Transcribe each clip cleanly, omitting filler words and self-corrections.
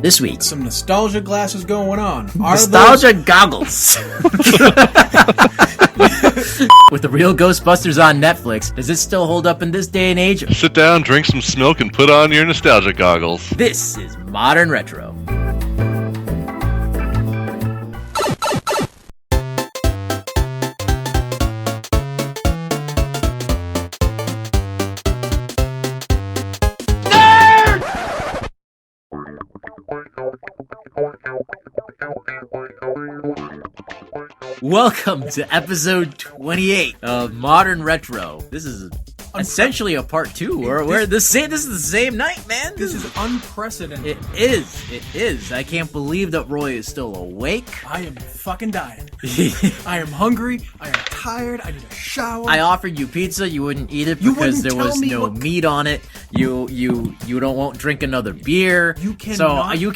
This week, Some nostalgia glasses going on. nostalgia goggles. With the real Ghostbusters on Netflix, does it still hold up in this day and age? Sit down, drink some milk, and put on your nostalgia goggles. This is Modern Retro. Welcome to episode 28 of Modern Retro. This is essentially a part two. This is the same night, man. This is unprecedented. It is. I can't believe that Roy is still awake. I am fucking dying. I am hungry. I am tired. I need a shower. I offered you pizza. You wouldn't eat it because there was no meat on it. You won't drink another beer. You cannot. So you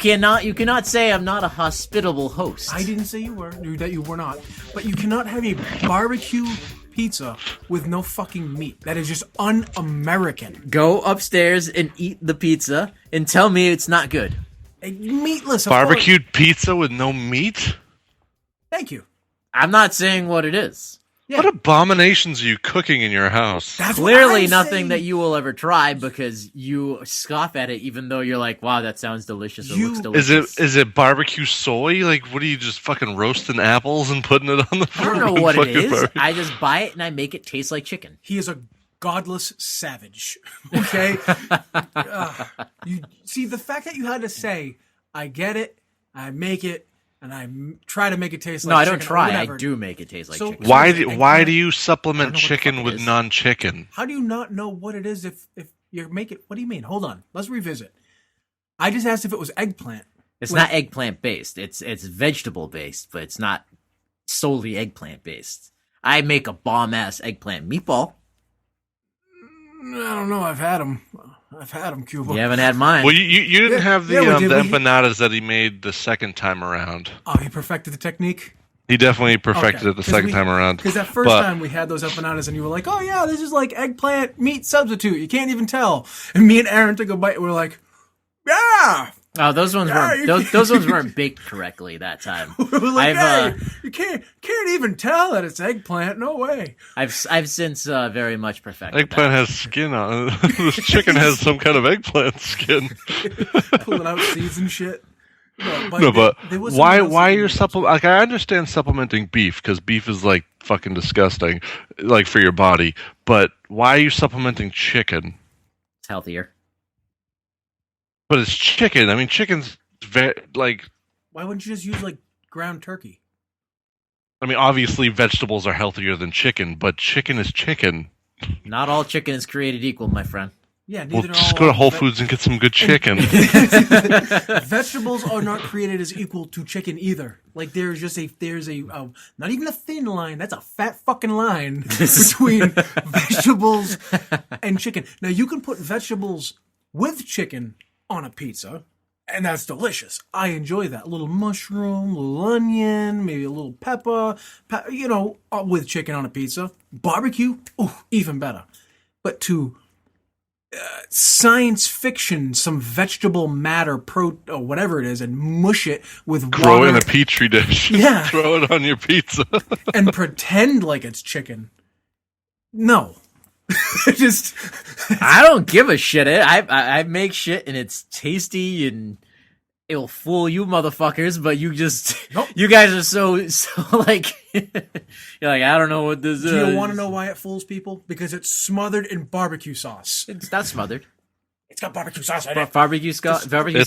cannot say I'm not a hospitable host. I didn't say you were. That you were not. But you cannot have a barbecue pizza with no fucking meat. That is just un-American. Go upstairs and eat the pizza and tell me it's not good. A meatless Barbecued pizza with no meat? Thank you. I'm not saying what it is. Yeah. What abominations are you cooking in your house? That's Clearly what nothing saying. that you will ever try because you scoff at it even though you're like, wow, that sounds delicious. It looks delicious. Is it barbecue soy? Like, what are you just fucking roasting apples and putting it on the I don't know what it is. I just buy it and I make it taste like chicken. He is a godless savage. Okay? You see, the fact that you had to say, I get it, I make it, and I try to make it taste like chicken. No, I don't try. Whatever. I do make it taste like So- chicken. Why do you supplement I don't know what the chicken fuck it with is. non-chicken? How do you not know what it is if you make it? What do you mean? Hold on. Let's revisit. I just asked if it was eggplant. It's not eggplant based. It's vegetable based, but it's not solely eggplant based. I make a bomb ass eggplant meatball. I don't know. I've had them, Cuba. You haven't had mine. Well, you didn't have the we did. the empanadas that he made the second time around. Oh, he perfected the technique? He definitely perfected Okay. it the second time around. Because that first time we had those empanadas and you were like, oh yeah, this is like eggplant meat substitute. You can't even tell. And me and Aaron took a bite and we were like, yeah. Oh, those ones weren't. Those ones weren't baked correctly that time. We were like, I've hey, you can't even tell that it's eggplant. No way. I've since very much perfected. Eggplant has skin on it. This chicken has some kind of eggplant skin. Pulling out seeds and shit. But there was why something else are that you we supplement? Like, I understand supplementing beef because beef is like fucking disgusting, like for your body. But why are you supplementing chicken? It's healthier. But it's chicken. I mean, chicken's like. Why wouldn't you just use like ground turkey? I mean, obviously vegetables are healthier than chicken, but chicken is chicken. Not all chicken is created equal, my friend. Yeah, Well, neither just are go to all Whole Foods and get some good chicken. Vegetables are not created as equal to chicken either. Like there's a not even a thin line. That's a fat fucking line between vegetables and chicken. Now you can put vegetables with chicken on a pizza, and that's delicious. I enjoy that. A little mushroom, a little onion, maybe a little pepper, with chicken on a pizza. Barbecue, even better. But to science fiction some vegetable matter or whatever it is and mush it with Grow water in a petri dish. Yeah. Throw it on your pizza. and pretend like it's chicken. No. Just I don't give a shit. I make shit and it's tasty and it'll fool you motherfuckers, but you just Nope. you guys are so like you're like, I don't know what this is. do you want to know why it fools people? Because it's smothered in barbecue sauce. It's not smothered. It's got barbecue sauce in it. Barbecue It's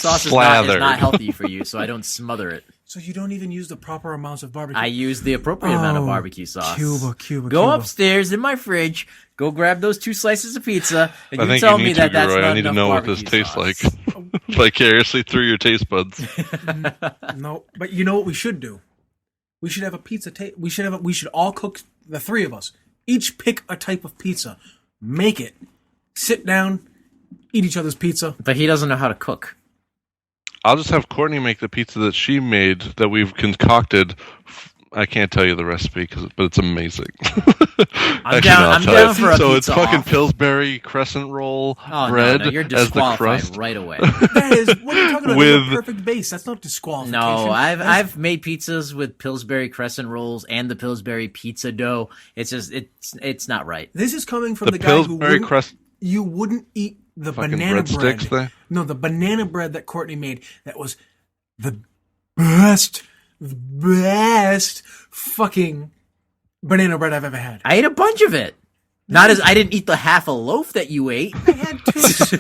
sauce is slathered. not healthy for you, so I don't smother it. So you don't even use the proper amounts of barbecue. I use the appropriate amount of barbecue sauce. Cuba. Go upstairs in my fridge, go grab those 2 slices of pizza, and I you think tell you me need that to, that's Roy. not I need to enough know what this barbecue tastes sauce. like. Vicariously through your taste buds. No, but you know what we should do? We should have a pizza. We should all cook, the 3 of us. Each pick a type of pizza, make it, sit down, eat each other's pizza. But he doesn't know how to cook. I'll just have Courtney make the pizza that she made that we've concocted I can't tell you the recipe, but it's amazing. I'm down for a So it's pizza fucking off. Pillsbury crescent roll Oh, bread no, you're as the disqualified crust. right away. That is what are you talking about? With- That's a perfect base. That's not disqualification. No, That's- I've made pizzas with Pillsbury crescent rolls and the Pillsbury pizza dough. It's just it's not right. This is coming from The the guy who Pillsbury wouldn't, crust you wouldn't eat the fucking banana bread. breadsticks there. No, the banana bread that Courtney made. That was the best fucking banana bread I've ever had. I ate a bunch of it. I didn't eat the half a loaf that you ate. I had two.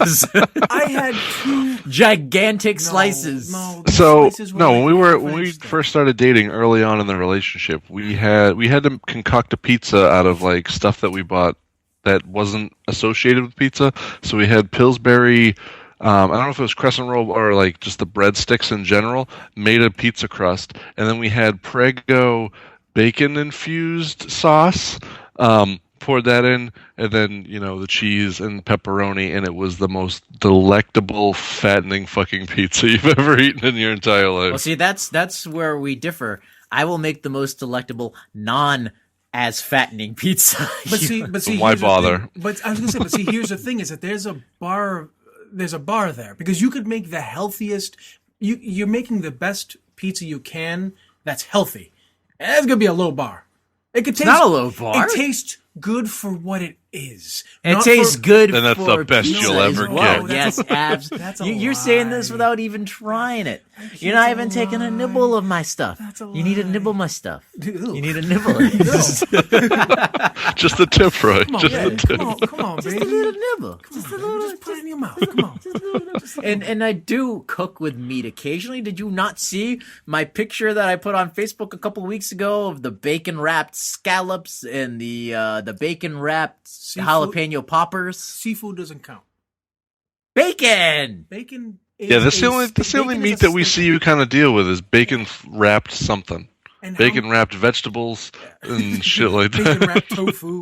I had two Gigantic slices. No, the So slices were no, like when we French stuff. first started dating early on in the relationship, we had to concoct a pizza out of like stuff that we bought that wasn't associated with pizza. So we had Pillsbury. I don't know if it was crescent roll or like just the breadsticks in general. Made a pizza crust, and then we had Prego bacon infused sauce. Poured that in, and then the cheese and pepperoni, and it was the most delectable, fattening fucking pizza you've ever eaten in your entire life. Well, see, that's where we differ. I will make the most delectable as fattening pizza. But see, Why here's the bother? thing. But I was gonna say, but see, here's the thing: is that there's a bar there because you could make the healthiest. You're making the best pizza you can that's healthy, and that's gonna be a low bar. It could taste not a low bar. It tastes good for what it is. It Not tastes for- good. And that's for the best pizza you'll as ever well. get. Yes, abs. That's a You're saying this lie. without even trying it. You're not even taking a nibble of my stuff. That's a You need to lie. nibble my stuff. Ew. You need a nibble. Just the tip, Roy. Come on, Just man. the tip. Come on, Just a baby. little nibble. Just put it in your mouth. Come on. And I do cook with meat occasionally. Did you not see my picture that I put on Facebook a couple weeks ago of the bacon wrapped scallops and the bacon wrapped Seafood? jalapeno poppers? Seafood doesn't count. Bacon. Bacon. Is Yeah, that's a the only steak- bacon is meat a that we steak. see you kind of deal with is bacon wrapped something, And bacon wrapped vegetables and shit like bacon that. wrapped tofu,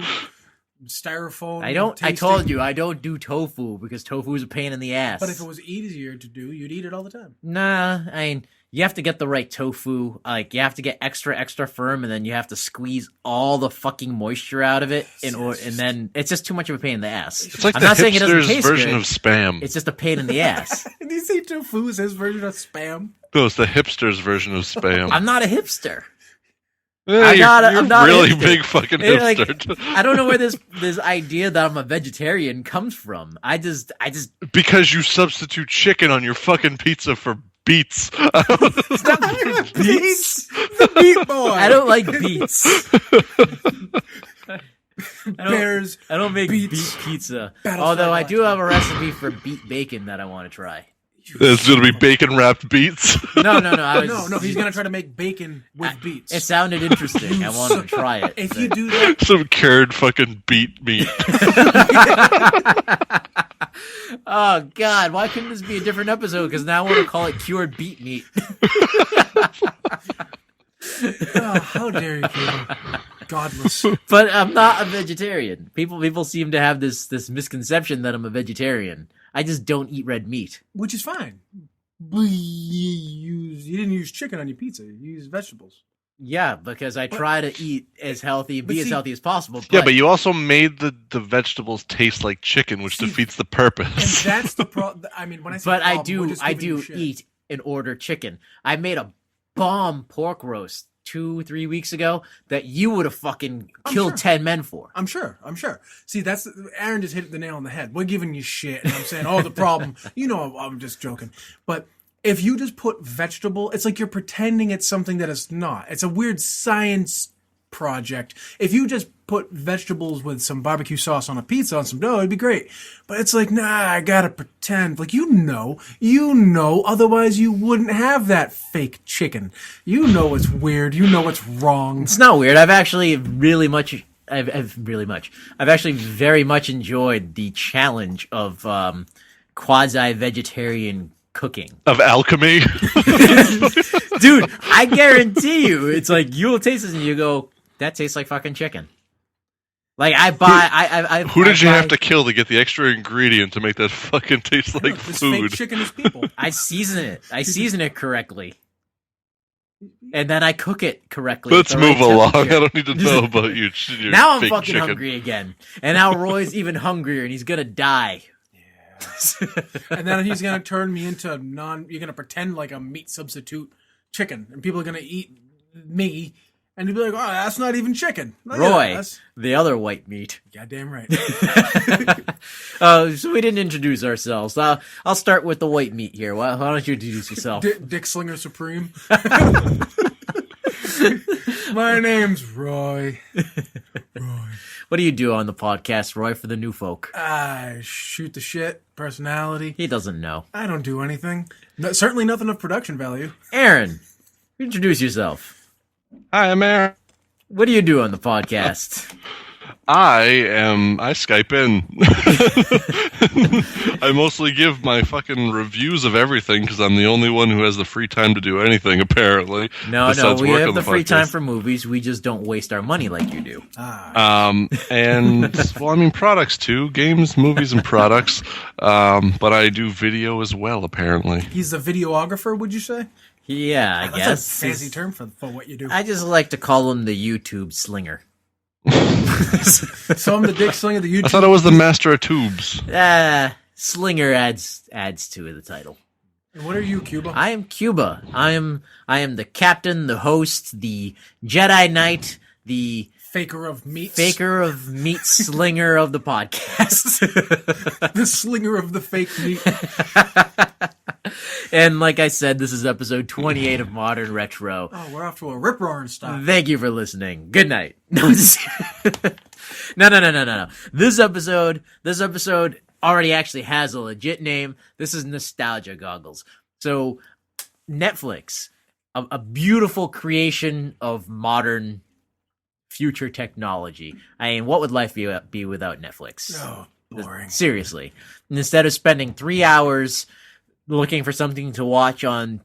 styrofoam. I tasty. told you I don't do tofu because tofu is a pain in the ass. But if it was easier to do, you'd eat it all the time. Nah, I mean, you have to get the right tofu. Like, you have to get extra firm, and then you have to squeeze all the fucking moisture out of it, and then it's just too much of a pain in the ass. It's like I'm the not saying it doesn't hipster's taste version good. of spam. It's just a pain in the ass. Did you say tofu is his version of spam? No, it's the hipster's version of spam. I'm not a hipster. Yeah, I'm you're, not a- you're I'm not a really hipster. big fucking It, like, hipster. I don't know where this idea that I'm a vegetarian comes from. I just Because you substitute chicken on your fucking pizza for beets. beets. The meat boy. I don't like beets. Bears. I don't make Beets. beet pizza. Battlestar Although I do Galactica. have a recipe for beet bacon that I want to try. It's gonna be bacon wrapped beets. No. I was, No. He's gonna try to make bacon with beets. It sounded interesting. I wanted to try it. If you do that, Some cured fucking beet meat. Oh God! Why couldn't this be a different episode? Because now I want to call it cured beet meat. oh, how dare you, Caleb. Godless. But I'm not a vegetarian. People seem to have this misconception that I'm a vegetarian. I just don't eat red meat. Which is fine. You didn't use chicken on your pizza. You used vegetables. Yeah, because I try to eat as healthy, be as see- healthy as possible. Yeah, but you also made the vegetables taste like chicken, which See, defeats the And purpose. that's the problem. I mean, when I say But I problem, we're do just I giving you do shit. eat and order chicken. I made a bomb pork roast 2-3 weeks ago that you would have fucking killed sure. 10 men for. I'm sure. See, Aaron just hit the nail on the head. We're giving you shit, and I'm saying, oh, the problem. I'm just joking. But if you just put vegetable, it's like you're pretending it's something that it's not. It's a weird science project. If you just put vegetables with some barbecue sauce on a pizza on some dough, it'd be great. But it's like, nah, I gotta pretend. Like, you know, otherwise you wouldn't have that fake chicken. You know it's weird. You know it's wrong. It's not weird. I've actually I've actually very much enjoyed the challenge of quasi-vegetarian cooking. Of alchemy. Dude, I guarantee you, it's like you'll taste this and you go, that tastes like fucking chicken. Like I buy, Who did you buy- have to kill to get the extra ingredient to make that fucking taste like This fake food? chicken is people. I season it. I season it correctly. and then I cook it correctly. Let's at the right move along. I temperature. don't need to know about your Now I'm fake fucking chicken. hungry again, and now Roy's even hungrier, and he's gonna die. And then he's gonna turn me into you're gonna pretend like a meat substitute chicken, and people are gonna eat me, and you'll be like, "Oh, that's not even chicken." Look at that, Roy, that's the other white meat. goddamn right. So we didn't introduce ourselves. I'll start with the white meat here. Why don't you introduce yourself? Dick Slinger Supreme. My name's Roy. What do you do on the podcast, Roy, for the new folk? I shoot the shit. Personality. He doesn't know. I don't do anything. No, certainly nothing of production value. Aaron, introduce yourself. Hi, I'm Aaron. What do you do on the podcast? I Skype in. I mostly give my fucking reviews of everything because I'm the only one who has the free time to do anything, apparently. No, besides we work have on the free podcast. time for movies. We just don't waste our money like you do. And well, I mean products too, games, movies, and products. But I do video as well, apparently. He's a videographer, would you say? Yeah, I That's guess. a fancy term for what you do. I just like to call him the YouTube slinger. So I'm the Dick Slinger, the YouTube. I thought I was the master of tubes. Slinger adds to the title. And what are you, Cuba? I am Cuba. I am the captain, the host, the Jedi Knight, the Faker of meats. faker of meat slinger of the podcast. The slinger of the fake meat. And like I said, this is episode 28 of Modern Retro. Oh, we're off to a rip-roaring start. Thank you for listening. Good night. No. No. This episode already actually has a legit name. This is Nostalgia Goggles. So Netflix, a beautiful creation of modern future technology. I mean, what would life be without Netflix? Oh, boring. Seriously. Instead of spending 3 hours looking for something to watch on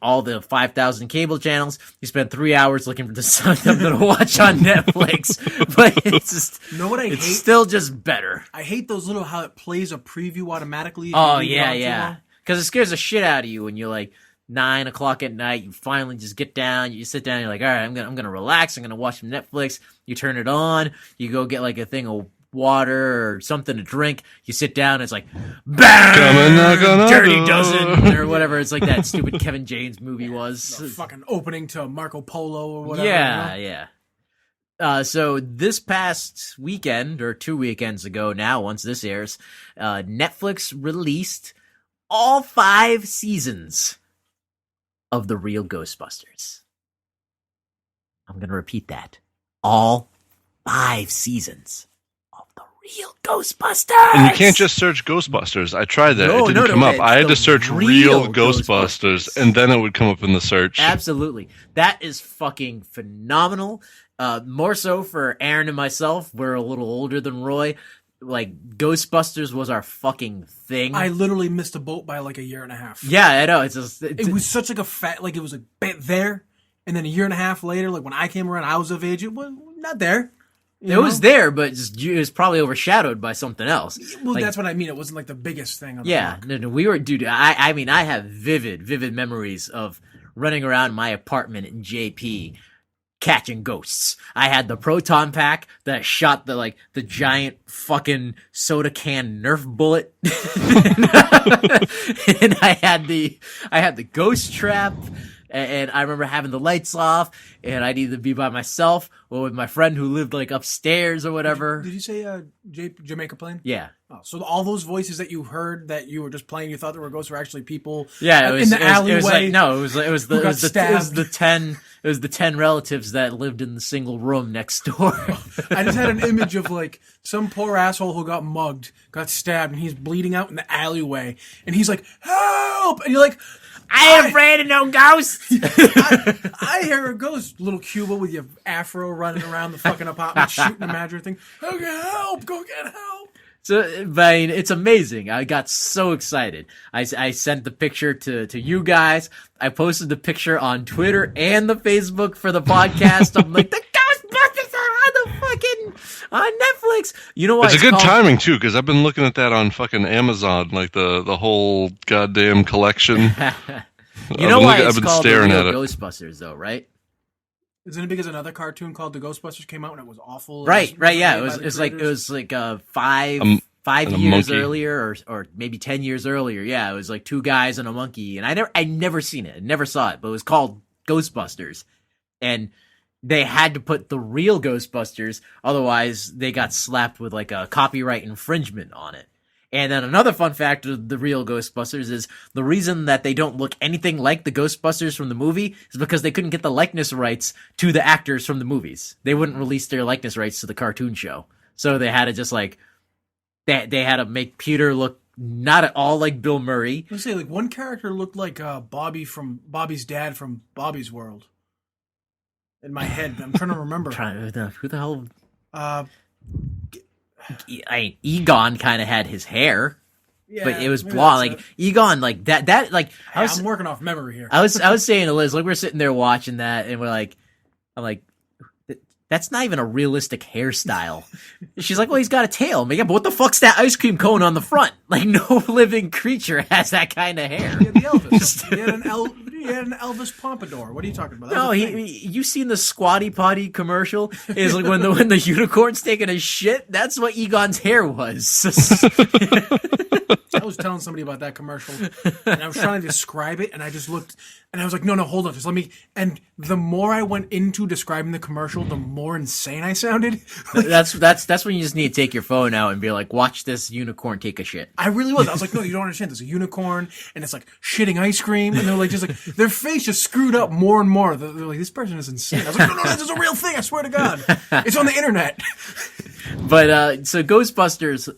all the 5,000 cable channels, you spend 3 hours looking for something to watch on Netflix. But it's just, You know what I it's hate? still just better. I hate those little how it plays a preview automatically. if you Oh leave it on too yeah. long. Because it scares the shit out of you when you're like 9 o'clock at night. You finally just get down. You sit down. You're like, all right, I'm gonna relax. I'm gonna watch some Netflix. You turn it on. You go get like a thing of water or something to drink. You sit down. It's like, bang, Come and knock on our Dirty door. Dozen or whatever. It's like that stupid Kevin James movie was. The fucking opening to Marco Polo or whatever. Yeah, you know? yeah. So this past weekend, or 2 weekends ago now, once this airs, Netflix released all 5 seasons of The Real Ghostbusters. I'm going to repeat that. All 5 seasons of The Real Ghostbusters! And you can't just search Ghostbusters. I tried that. No, it didn't no, come up. it's I had the to search real real Ghostbusters, and then it would come up in the search. Absolutely. That is fucking phenomenal. More so for Aaron and myself. We're a little older than Roy. Like, Ghostbusters was our fucking thing. I literally missed a boat by like a year and a half. Yeah, I know. It's just, It was such like a fat, like it was a bit there, and then a year and a half later, like when I came around, I was of age. It was not there. it was there, but it was probably overshadowed by something else. Well, Like, that's what I mean. It wasn't like the biggest thing. On the yeah, block. no, we were, dude. I mean, I have vivid memories of running around my apartment in JP catching ghosts. I had the proton pack that shot the giant fucking soda can Nerf bullet, and I had the ghost trap. And I remember having the lights off, and I'd either be by myself or with my friend who lived like upstairs or whatever. Did you say Jamaica Plain? Yeah. Oh, so all those voices that you heard that you were just playing, you thought there were ghosts, were actually people. Yeah, it was in the alleyway. It was like, no, it was who got stabbed. the 10 relatives that lived in the single room next door. I just had an image of like some poor asshole who got mugged, got stabbed, and he's bleeding out in the alleyway, and he's like, "Help!" And you're like, I ain't afraid of no ghosts. I hear a ghost, little Cuba with your afro running around the fucking apartment shooting a magic thing. Go get help! Go get help! So, but I mean, it's amazing. I got so excited. I sent the picture to you guys. I posted the picture on Twitter and the Facebook for the podcast. I'm like, the Ghostbusters are on Netflix. You know what? It's a good timing too, because I've been looking at that on fucking Amazon, like the whole goddamn collection. You know why it's I've been called the staring real at it. Ghostbusters, though, right? Isn't it because another cartoon called The Ghostbusters came out and it was awful? Right, was right, yeah. made It by was the it's like it creators? was like five and a years monkey. earlier, or maybe 10 years earlier. Yeah, it was like two guys and a monkey, and I never seen it, I never saw it, but it was called Ghostbusters, and they had to put the real Ghostbusters, otherwise they got slapped with like a copyright infringement on it. And then another fun fact of the real Ghostbusters is the reason that they don't look anything like the Ghostbusters from the movie is because they couldn't get the likeness rights to the actors from the movies. They wouldn't release their likeness rights to the cartoon show. So they had to just like, they had to make Peter look not at all like Bill Murray. Let's say, like, one character looked like Bobby from Bobby's dad from Bobby's World. In my head, I'm trying to remember. Who the hell? Uh, Egon kind of had his hair, yeah, but it was maybe blonde. that's Like it. Egon, like that. Like Hey, I'm working off memory here. I was saying to Liz, like we're sitting there watching that, and I'm like, that's not even a realistic hairstyle. She's like, well, he's got a tail. I'm like, yeah, but what the fuck's that ice cream cone on the front? Like, no living creature has that kind of hair. He had the Elvis. He had an Elvis pompadour. What are you talking about? That No, was a thing. you seen the Squatty Potty commercial? Is like when the unicorn's taking a shit. That's what Egon's hair was. I was telling somebody about that commercial, and I was trying to describe it, and I just looked, and I was like, no, hold on, just let me. And the more I went into describing the commercial, the more insane I sounded. Like, that's when you just need to take your phone out and be like, watch this unicorn take a shit. I really was. I was like, no, you don't understand. There's a unicorn, and it's like shitting ice cream, and they're like, just like their face just screwed up more and more. They're like, this person is insane. I was like, no, this is a real thing. I swear to God, it's on the internet. But so Ghostbusters,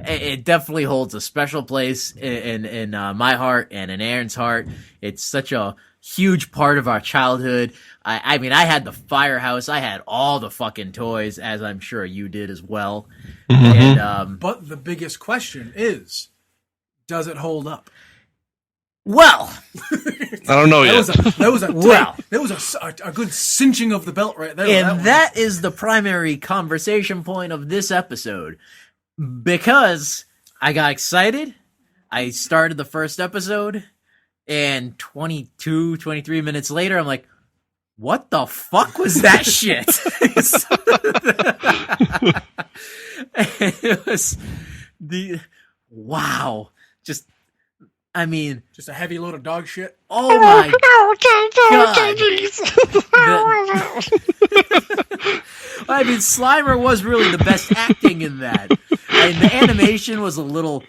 it definitely holds a special place in my heart and in Aaron's heart. It's such a huge part of our childhood. I mean, I had the firehouse. I had all the fucking toys, as I'm sure you did as well. And But the biggest question is, does it hold up? well, I don't know yet. That was a Well. that was a good cinching of the belt right there. and one. that is the primary conversation point of this episode, because I got excited. I started the first episode, and 23 minutes later, I'm like, what the fuck was that shit? It was wow. Just, I mean, Just a heavy load of dog shit. oh my god. I mean, Slimer was really the best acting in that. And the animation was a little.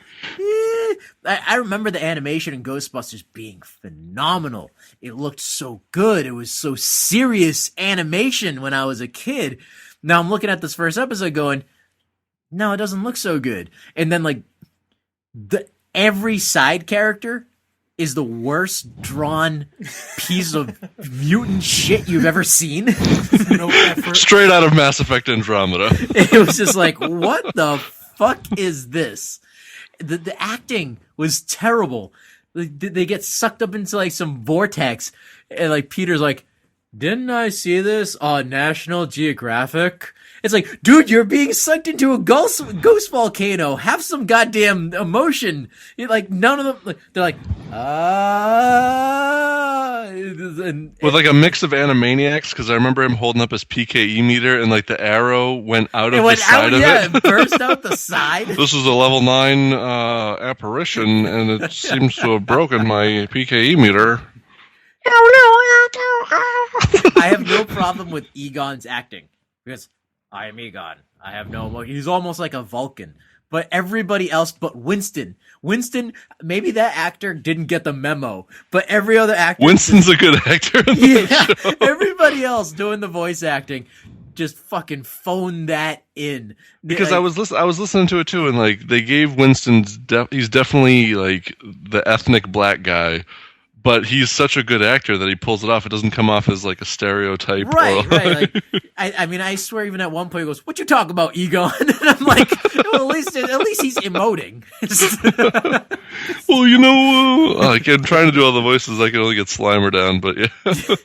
I remember the animation in Ghostbusters being phenomenal. It looked so good. It was so serious animation when I was a kid. Now I'm looking at this first episode going, no, it doesn't look so good. And then like every side character is the worst drawn piece of mutant shit you've ever seen. No effort. Straight out of Mass Effect Andromeda. It was just like, what the fuck is this? The acting was terrible. They get sucked up into like some vortex, and like Peter's like, didn't I see this on National Geographic? It's like, dude, you're being sucked into a ghost volcano. Have some goddamn emotion. Like, none of them, they're like, With like a mix of Animaniacs, because I remember him holding up his PKE meter and like the arrow went out it of went the side out, of yeah, it. it burst out the side. This is a level 9 apparition, and it seems to have broken my PKE meter. I have no problem with Egon's acting, because I am Egon. I have no emotion. He's almost like a Vulcan. But everybody else but Winston, maybe that actor didn't get the memo, but every other actor, Winston's a good actor. In yeah, the show. everybody else doing the voice acting just fucking phoned that in. Because Like, I was listening to it too, and like they gave Winston's he's definitely like the ethnic black guy, but he's such a good actor that he pulls it off. It doesn't come off as like a stereotype. Right, or, right. Like, I mean, I swear, even at one point, he goes, "What you talk about, Egon?" And I'm like, well, at least he's emoting. Well, you know, like I'm trying to do all the voices. I can only get Slimer down, but yeah.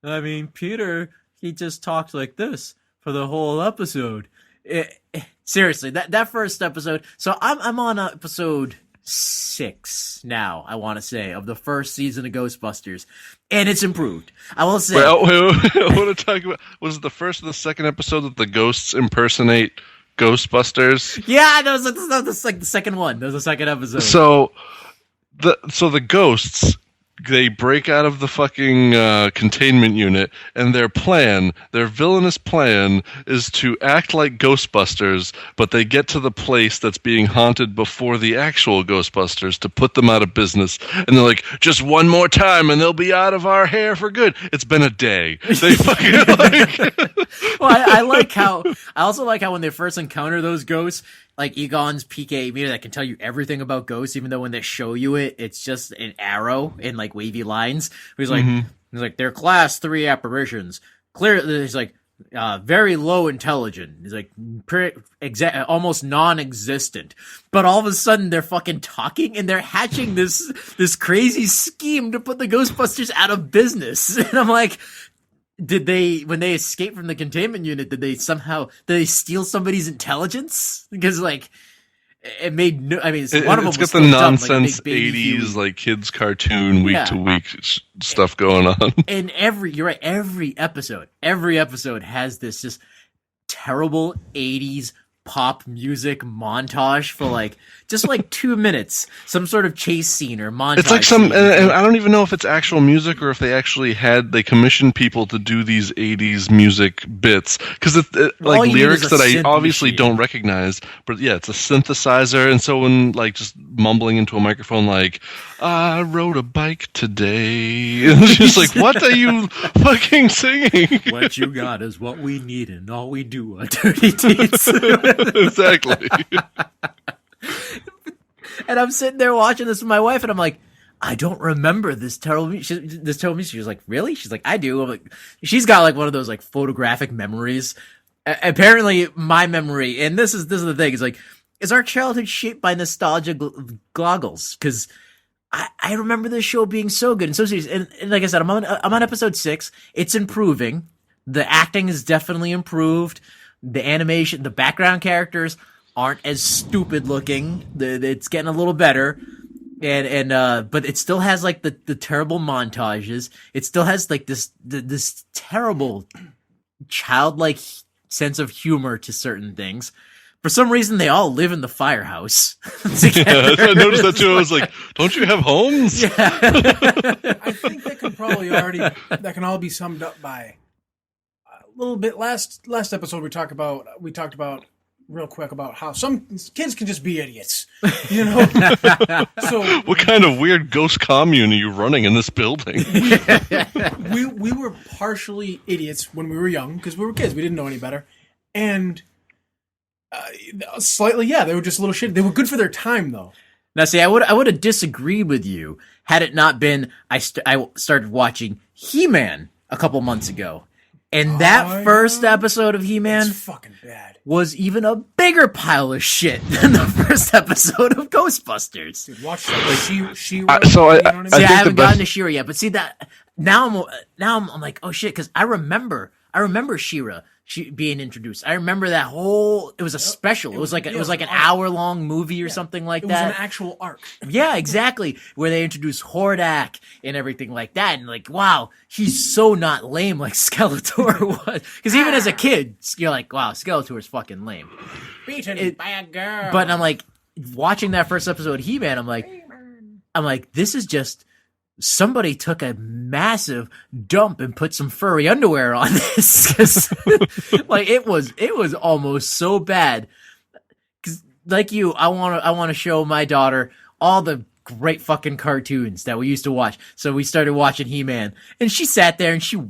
I mean, Peter, he just talked like this for the whole episode. Seriously, that first episode. So I'm on episode 6 now, I want to say, of the first season of Ghostbusters, and it's improved. I will say. Wait, I want to talk about. Was it the first or the second episode that the ghosts impersonate Ghostbusters? Yeah, that was like the second one. That was the second episode. So the ghosts, they break out of the fucking containment unit, and their villainous plan, is to act like Ghostbusters, but they get to the place that's being haunted before the actual Ghostbusters to put them out of business. And they're like, just one more time, and they'll be out of our hair for good. It's been a day. They fucking like. Well, I also like how when they first encounter those ghosts, like Egon's PK meter that can tell you everything about ghosts, even though when they show you it, it's just an arrow in like wavy lines. He's like, they're class 3 apparitions. Clearly, he's like, very low intelligent. He's like, almost non-existent. But all of a sudden, they're fucking talking and they're hatching this crazy scheme to put the Ghostbusters out of business. And I'm like, when they escaped from the containment unit, did they steal somebody's intelligence? Because like, it made no, I mean, one of them it's was got the dumb, nonsense like 80s like kids cartoon week to week stuff going on. And you're right, every episode has this just terrible 80s pop music montage for just 2 minutes, some sort of chase scene or montage. It's like and I don't even know if it's actual music or if they commissioned people to do these 80s music bits, because like lyrics that I obviously don't recognize, but yeah, it's a synthesizer. And so when just mumbling into a microphone like, I rode a bike today, it's just like, what are you fucking singing? What you got is what we need, and all we do are dirty deeds. Exactly. And I'm sitting there watching this with my wife, and I'm like, I don't remember this terrible music. She was like, really? She's like, I do. I'm like, she's got one of those photographic memories. Apparently, my memory, and this is the thing, is our childhood shaped by nostalgia goggles? Because I remember this show being so good and so serious. And like I said, I'm on episode 6. It's improving. The acting is definitely improved. The animation, the background characters aren't as stupid looking. It's getting a little better. But it still has the terrible montages. It still has this terrible childlike sense of humor to certain things. For some reason, they all live in the firehouse together. Yeah, I noticed that too. I was like, "Don't you have homes?" Yeah. I think that can all be summed up by a little bit. Last episode, we talked about real quick about how some kids can just be idiots. So what kind of weird ghost commune are you running in this building? we were partially idiots when we were young because we were kids. We didn't know any better, and. Slightly, yeah. They were just a little shit. They were good for their time, though. Now, see, I would have disagreed with you had it not been I started watching He-Man a couple months ago, and that first episode of He-Man fucking bad. Was even a bigger pile of shit than the first episode of Ghostbusters. Dude, watch that. I haven't gotten to She-Ra yet, but see that now I'm like, oh shit, because I remember She-Ra. Being introduced. I remember that whole. It was a special. It was like an hour-long movie or something like that. It was an actual arc. Yeah, exactly. Where they introduced Hordak and everything like that, and wow, he's so not lame like Skeletor was. Because even as a kid, you're like, wow, Skeletor's fucking lame. Beaten by a girl. But I'm like, watching that first episode of He-Man, I'm like, this is just. Somebody took a massive dump and put some furry underwear on this, because it was almost so bad. Because like you, I want to show my daughter all the great fucking cartoons that we used to watch. So we started watching He-Man, and she sat there and she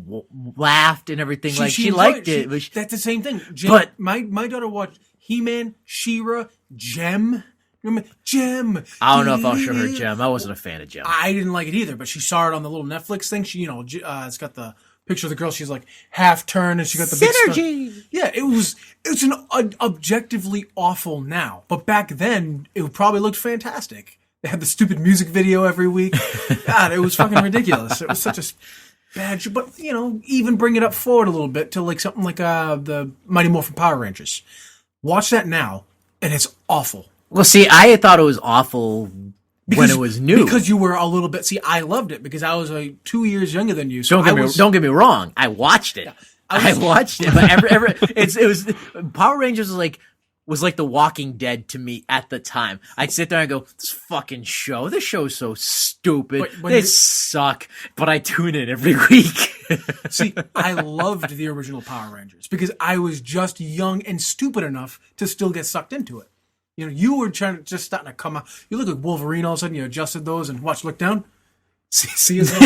laughed and everything. She liked it. That's the same thing. But my daughter watched He-Man, She-Ra, Jem. Remember Jem? I don't know if I'll show her Jem. I wasn't a fan of Jem. I didn't like it either, but she saw it on the little Netflix thing. She, it's got the picture of the girl. She's half turned, and she got the synergy. Big yeah, it's an objectively awful now, but back then it probably looked fantastic. They had the stupid music video every week. God, it was fucking ridiculous. It was such a bad show. But even bring it up forward a little bit to something like the Mighty Morphin Power Rangers. Watch that now, and it's awful. Well, see, I thought it was awful when it was new. Because you were a little bit. See, I loved it because I was 2 years younger than you. So don't get me wrong. I watched it. I watched it, but it was Power Rangers was like The Walking Dead to me at the time. I'd sit there and go, this show's so stupid. They suck, but I tune in every week. See, I loved the original Power Rangers because I was just young and stupid enough to still get sucked into it. You know, you were just starting to come out. You look like Wolverine all of a sudden. You adjusted those and look down. See his The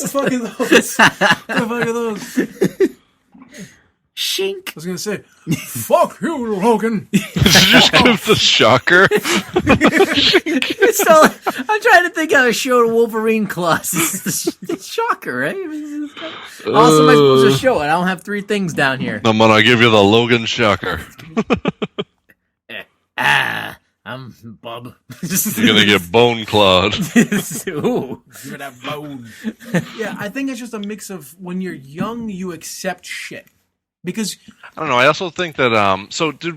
fuck are those? Shink. I was gonna say, fuck you, Logan. Did you just give the shocker? I'm trying to think how a show Wolverine claws. It's shocker, right? How else am I supposed to show it? I don't have three things down here. I'm gonna give you the Logan shocker. I'm Bub. You're gonna get bone clawed. Ooh. Give me that bone. Yeah, I think it's just a mix of when you're young, you accept shit. Because I don't know. I also think that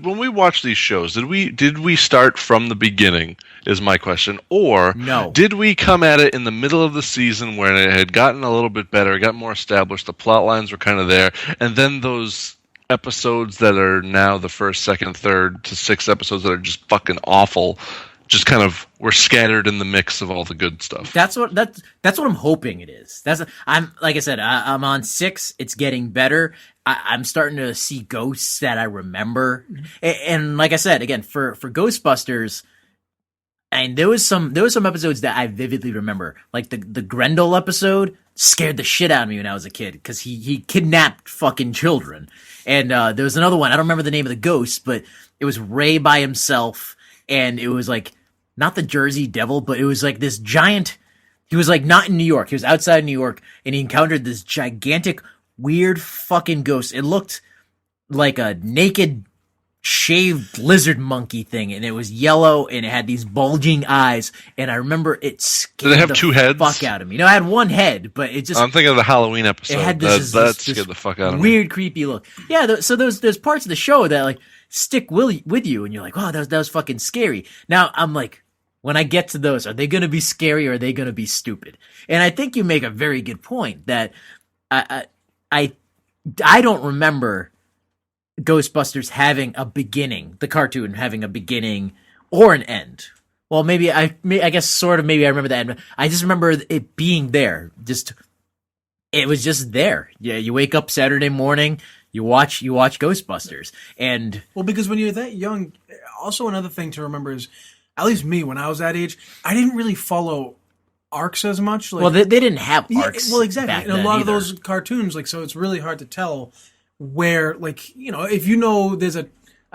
when we watch these shows, did we start from the beginning? Is my question, or no? Did we come at it in the middle of the season when it had gotten a little bit better, got more established, the plot lines were kind of there, and then those episodes that are now the first, second, third to sixth episodes that are just fucking awful, just kind of were scattered in the mix of all the good stuff. That's what I'm hoping it is. I'm like I said, I'm on 6. It's getting better. I'm starting to see ghosts that I remember, and like I said, again for Ghostbusters, and there was some episodes that I vividly remember, like the Grendel episode scared the shit out of me when I was a kid because he kidnapped fucking children, and there was another one I don't remember the name of the ghost, but it was Ray by himself, and it was like not the Jersey Devil, but it was like this giant. He was like not in New York. He was outside New York, and he encountered this gigantic, weird fucking ghost. It looked like a naked, shaved lizard monkey thing, and it was yellow, and it had these bulging eyes. And I remember it scared Did it have two heads? Fuck out of me. No, it had one head, but it just. I'm thinking of the Halloween episode. It had that this scared the fuck out of me. Weird, creepy look. Yeah, so there's parts of the show that like stick with you, and you're like, wow, that was fucking scary. Now I'm like, when I get to those, are they going to be scary or are they going to be stupid? And I think you make a very good point that I don't remember Ghostbusters having a beginning, the cartoon having a beginning or an end. Well, maybe I guess sort of maybe I remember that. I just remember it being there. It was just there. Yeah, you wake up Saturday morning, you watch Ghostbusters, and well, because when you're that young, also another thing to remember is, at least me, when I was that age, I didn't really follow arcs as much. Like, well, they didn't have arcs. Yeah, well, exactly. Back and a then lot either. of those cartoons, like, so it's really hard to tell where, like, you know, if you know there's a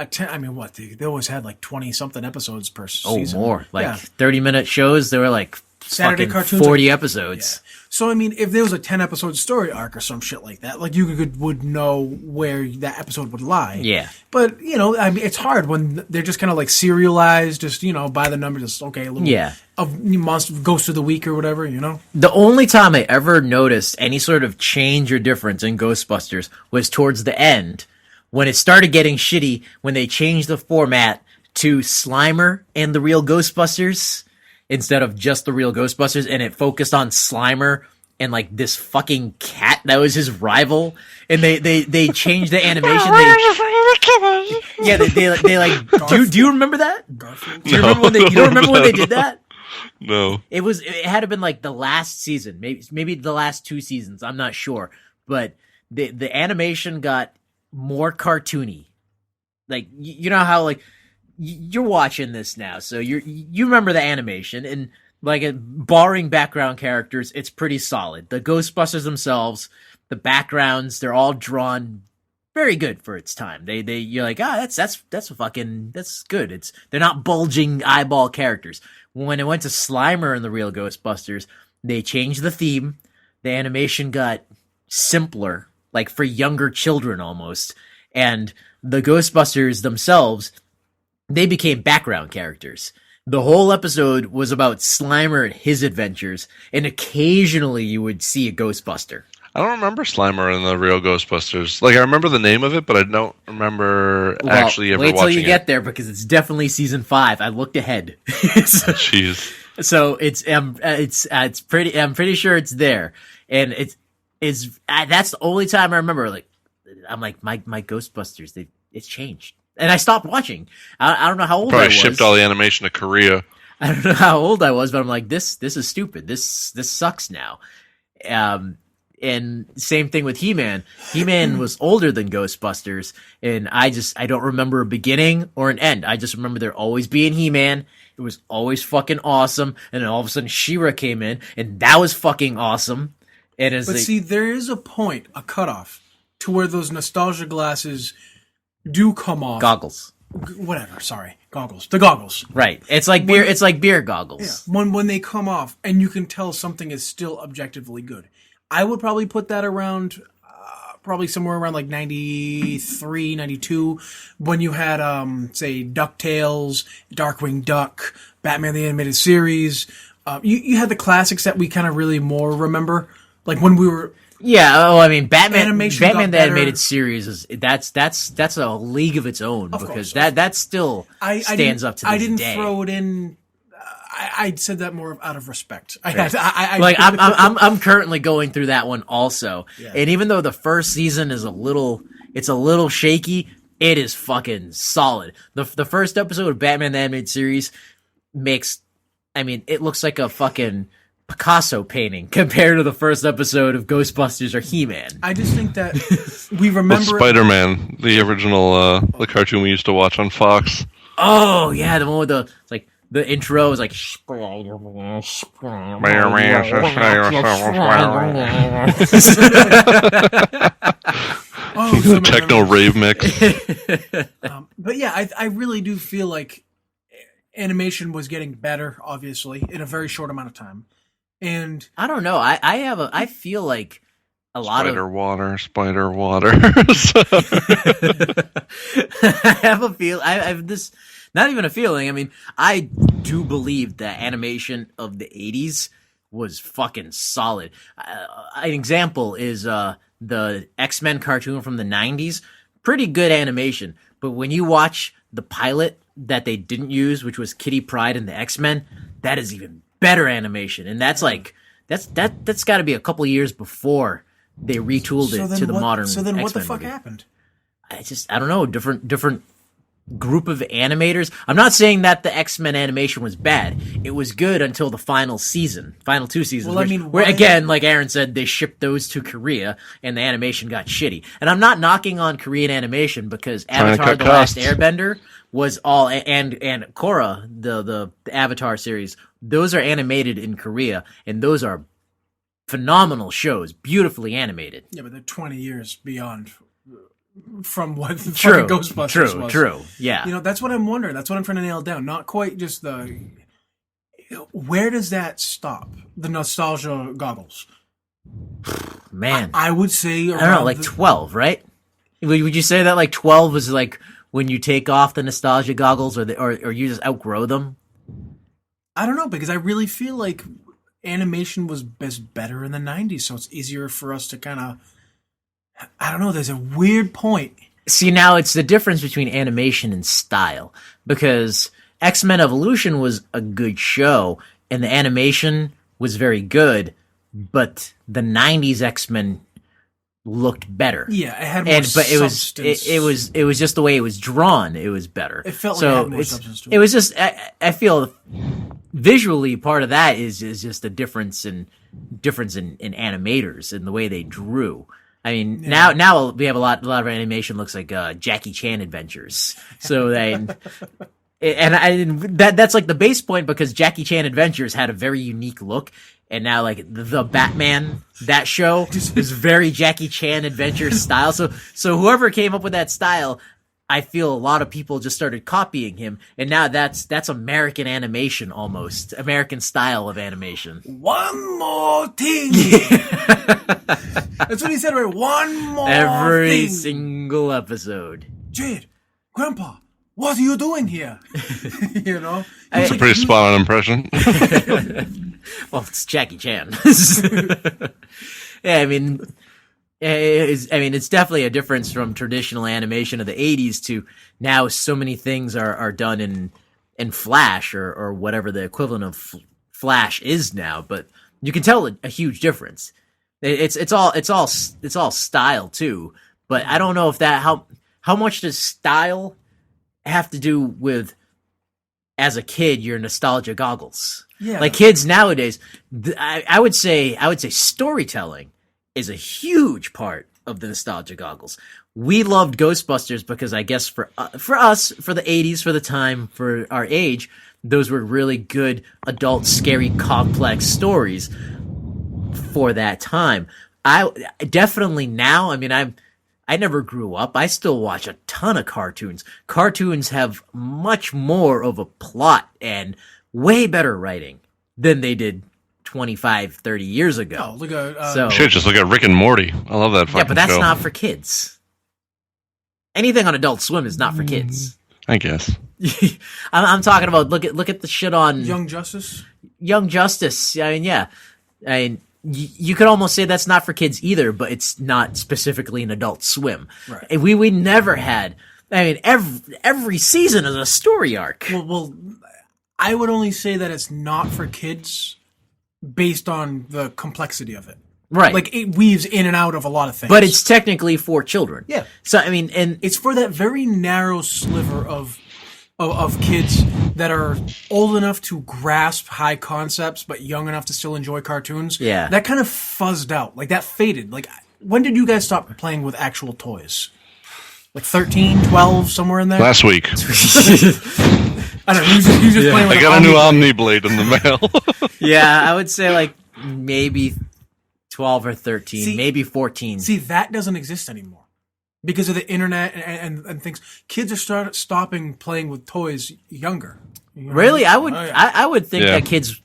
10, I mean, what, they always had like 20 something episodes per season. More. Like yeah. 30-minute shows, they were like Saturday fucking cartoons, 40 like, episodes. Yeah. So, I mean, if there was a 10 episode story arc or some shit like that, like, you would know where that episode would lie. Yeah. But, you know, I mean, it's hard when they're just kind of like serialized, just, you know, by the number, just, okay, a little of monster Ghost of the Week or whatever, you know? The only time I ever noticed any sort of change or difference in Ghostbusters was towards the end, when it started getting shitty, when they changed the format to Slimer and the Real Ghostbusters instead of just the Real Ghostbusters, and it focused on Slimer and like this fucking cat that was his rival, and they changed the animation. They like. Do you remember that? Garfield? Do you remember when you don't remember when they did that? No. It had to been like the last season, maybe the last 2 seasons. I'm not sure, but the animation got more cartoony. Like you know how like you're watching this now, so you remember the animation, and like barring background characters, it's pretty solid. The Ghostbusters themselves, the backgrounds, they're all drawn very good for its time. You're like, that's good. They're not bulging eyeball characters. When it went to Slimer and the Real Ghostbusters, they changed the theme. The animation got simpler, like for younger children almost. And the Ghostbusters themselves, they became background characters. The whole episode was about Slimer and his adventures, and occasionally you would see a Ghostbuster. I don't remember Slimer in the real Ghostbusters. Like I remember the name of it, but I don't remember actually ever wait till watching you get there because it's definitely season 5. I looked ahead. Jeez. So it's pretty. I'm pretty sure it's there, and that's the only time I remember. Like, I'm like my Ghostbusters. It's changed, and I stopped watching. I don't know how old I Probably was. shipped all the animation to Korea. I don't know how old I was, but I'm like, this is stupid. This sucks now. And same thing with He-Man. He-Man was older than Ghostbusters, and I don't remember a beginning or an end. I just remember there always being He-Man. It was always fucking awesome, and then all of a sudden She-Ra came in, and that was fucking awesome. And it's But like, see, there is a point, a cutoff, to where those nostalgia glasses do come off. goggles, Whatever, sorry. Goggles. The goggles. right? It's like beer. It's like beer goggles. Yeah. When they come off and you can tell something is still objectively good. I would probably put that around, probably somewhere around like 93, 92, when you had, say, DuckTales, Darkwing Duck, Batman the Animated Series. You had the classics that we kind of really more remember. Like when we were... Yeah, I mean, Batman Animation the got better. Animated Series is that's a league of its own Of because course. that still stands up to this I didn't day. throw it in... I said that more out of respect. Like I'm currently going through that one also, Yeah. and even though the first season is a little shaky, it is fucking solid. The first episode of Batman the Animated Series it looks like a fucking Picasso painting compared to the first episode of Ghostbusters or He-Man. I just think that we Well, remember... Spider-Man, the original, the cartoon we used to watch on Fox. Oh yeah, the one with the intro is like. Oh, some of Techno them- rave mix. But yeah, I really do feel like animation was getting better, obviously, in a very short amount of time. And I don't know. I feel like a lot Spider of water, spider water. I have a feel. I have this. Not even a feeling. I mean, I do believe the animation of the '80s was fucking solid. An example is the X-Men cartoon from the '90s. Pretty good animation, but when you watch the pilot that they didn't use, which was Kitty Pryde and the X-Men, that is even better animation, and that's got to be a couple years before they retooled it to the modern. So then, what the X-Men fuck movie. happened? I don't know, different group of animators. I'm not saying that the X-Men animation was bad. It was good until the final 2 seasons. Well, I mean, where why- again, like Aaron said, they shipped those to Korea and the animation got shitty. And I'm not knocking on Korean animation because Trying to Avatar: cut The Last costs. Airbender was all and Korra, the Avatar series, those are animated in Korea and those are phenomenal shows, beautifully animated. Yeah, but they're 20 years beyond from what the True, fucking Ghostbusters was. true, yeah. You know, that's what I'm wondering. That's what I'm trying to nail down. Not quite just the... Where does that stop? The nostalgia goggles. Man, I would say around I don't know, like 12, right? Would you say that like 12 was like when you take off the nostalgia goggles, or you just outgrow them? I don't know, because I really feel like animation was better in the 90s, so it's easier for us to kind of... I don't know, there's a weird point. See, now it's the difference between animation and style, because X-Men Evolution was a good show, and the animation was very good, but the 90s X-Men looked better. Yeah, it had more But substance. it was just the way it was drawn. It was better. It felt like so it had more it's- substance to it was just I feel visually part of that is just a difference in animators and the way they drew. I mean, now we have a lot of animation looks like Jackie Chan Adventures. So that's like the base point because Jackie Chan Adventures had a very unique look. And now, like the Batman, that show is very Jackie Chan Adventure style. So whoever came up with that style, I feel a lot of people just started copying him, and now that's American animation almost, American style of animation. One more thing. That's what he said, right? One more Every thing. single episode. Jade, Grandpa, what are you doing here? You know? It's a pretty spot on impression. Well, it's Jackie Chan. Yeah, I mean, I mean, it's definitely a difference from traditional animation of the 80s to now so many things are done in Flash or whatever the equivalent of Flash is now, but you can tell a huge difference. It's all style too, but I don't know if that how much does style have to do with, as a kid, your nostalgia goggles. Yeah. Like kids nowadays, I would say storytelling is a huge part of the nostalgia goggles. We loved Ghostbusters because I guess for us, for the 80s, for the time, for our age, those were really good adult, scary, complex stories for that time. I definitely now, I mean, I never grew up. I still watch a ton of cartoons. Cartoons have much more of a plot and way better writing than they did 25, 30 years ago. Oh, look at So- Shit, just look at Rick and Morty. I love that fucking Yeah, but that's show. not for kids. Anything on Adult Swim is not for kids. I guess. I'm talking about look at the shit on Young Justice. Young Justice. I mean, yeah. I mean, you could almost say that's not for kids either, but it's not specifically an Adult Swim. Right. And we never had. I mean, every season is a story arc. Well, I would only say that it's not for kids based on the complexity of it. Right. Like it weaves in and out of a lot of things. But it's technically for children. Yeah. So I mean, and it's for that very narrow sliver of kids that are old enough to grasp high concepts but young enough to still enjoy cartoons. Yeah. That kind of fuzzed out. Like that faded. Like when did you guys stop playing with actual toys? Like 13, 12, somewhere in there? Last week, I don't know. He was just playing with I got a new Omni Blade in the mail. yeah, I would say like maybe 12 or 13, See- maybe 14. See, that doesn't exist anymore. Because of the internet and things. Kids are stopping playing with toys younger. You know? Really, I would Oh, yeah. I would think Yeah. that kids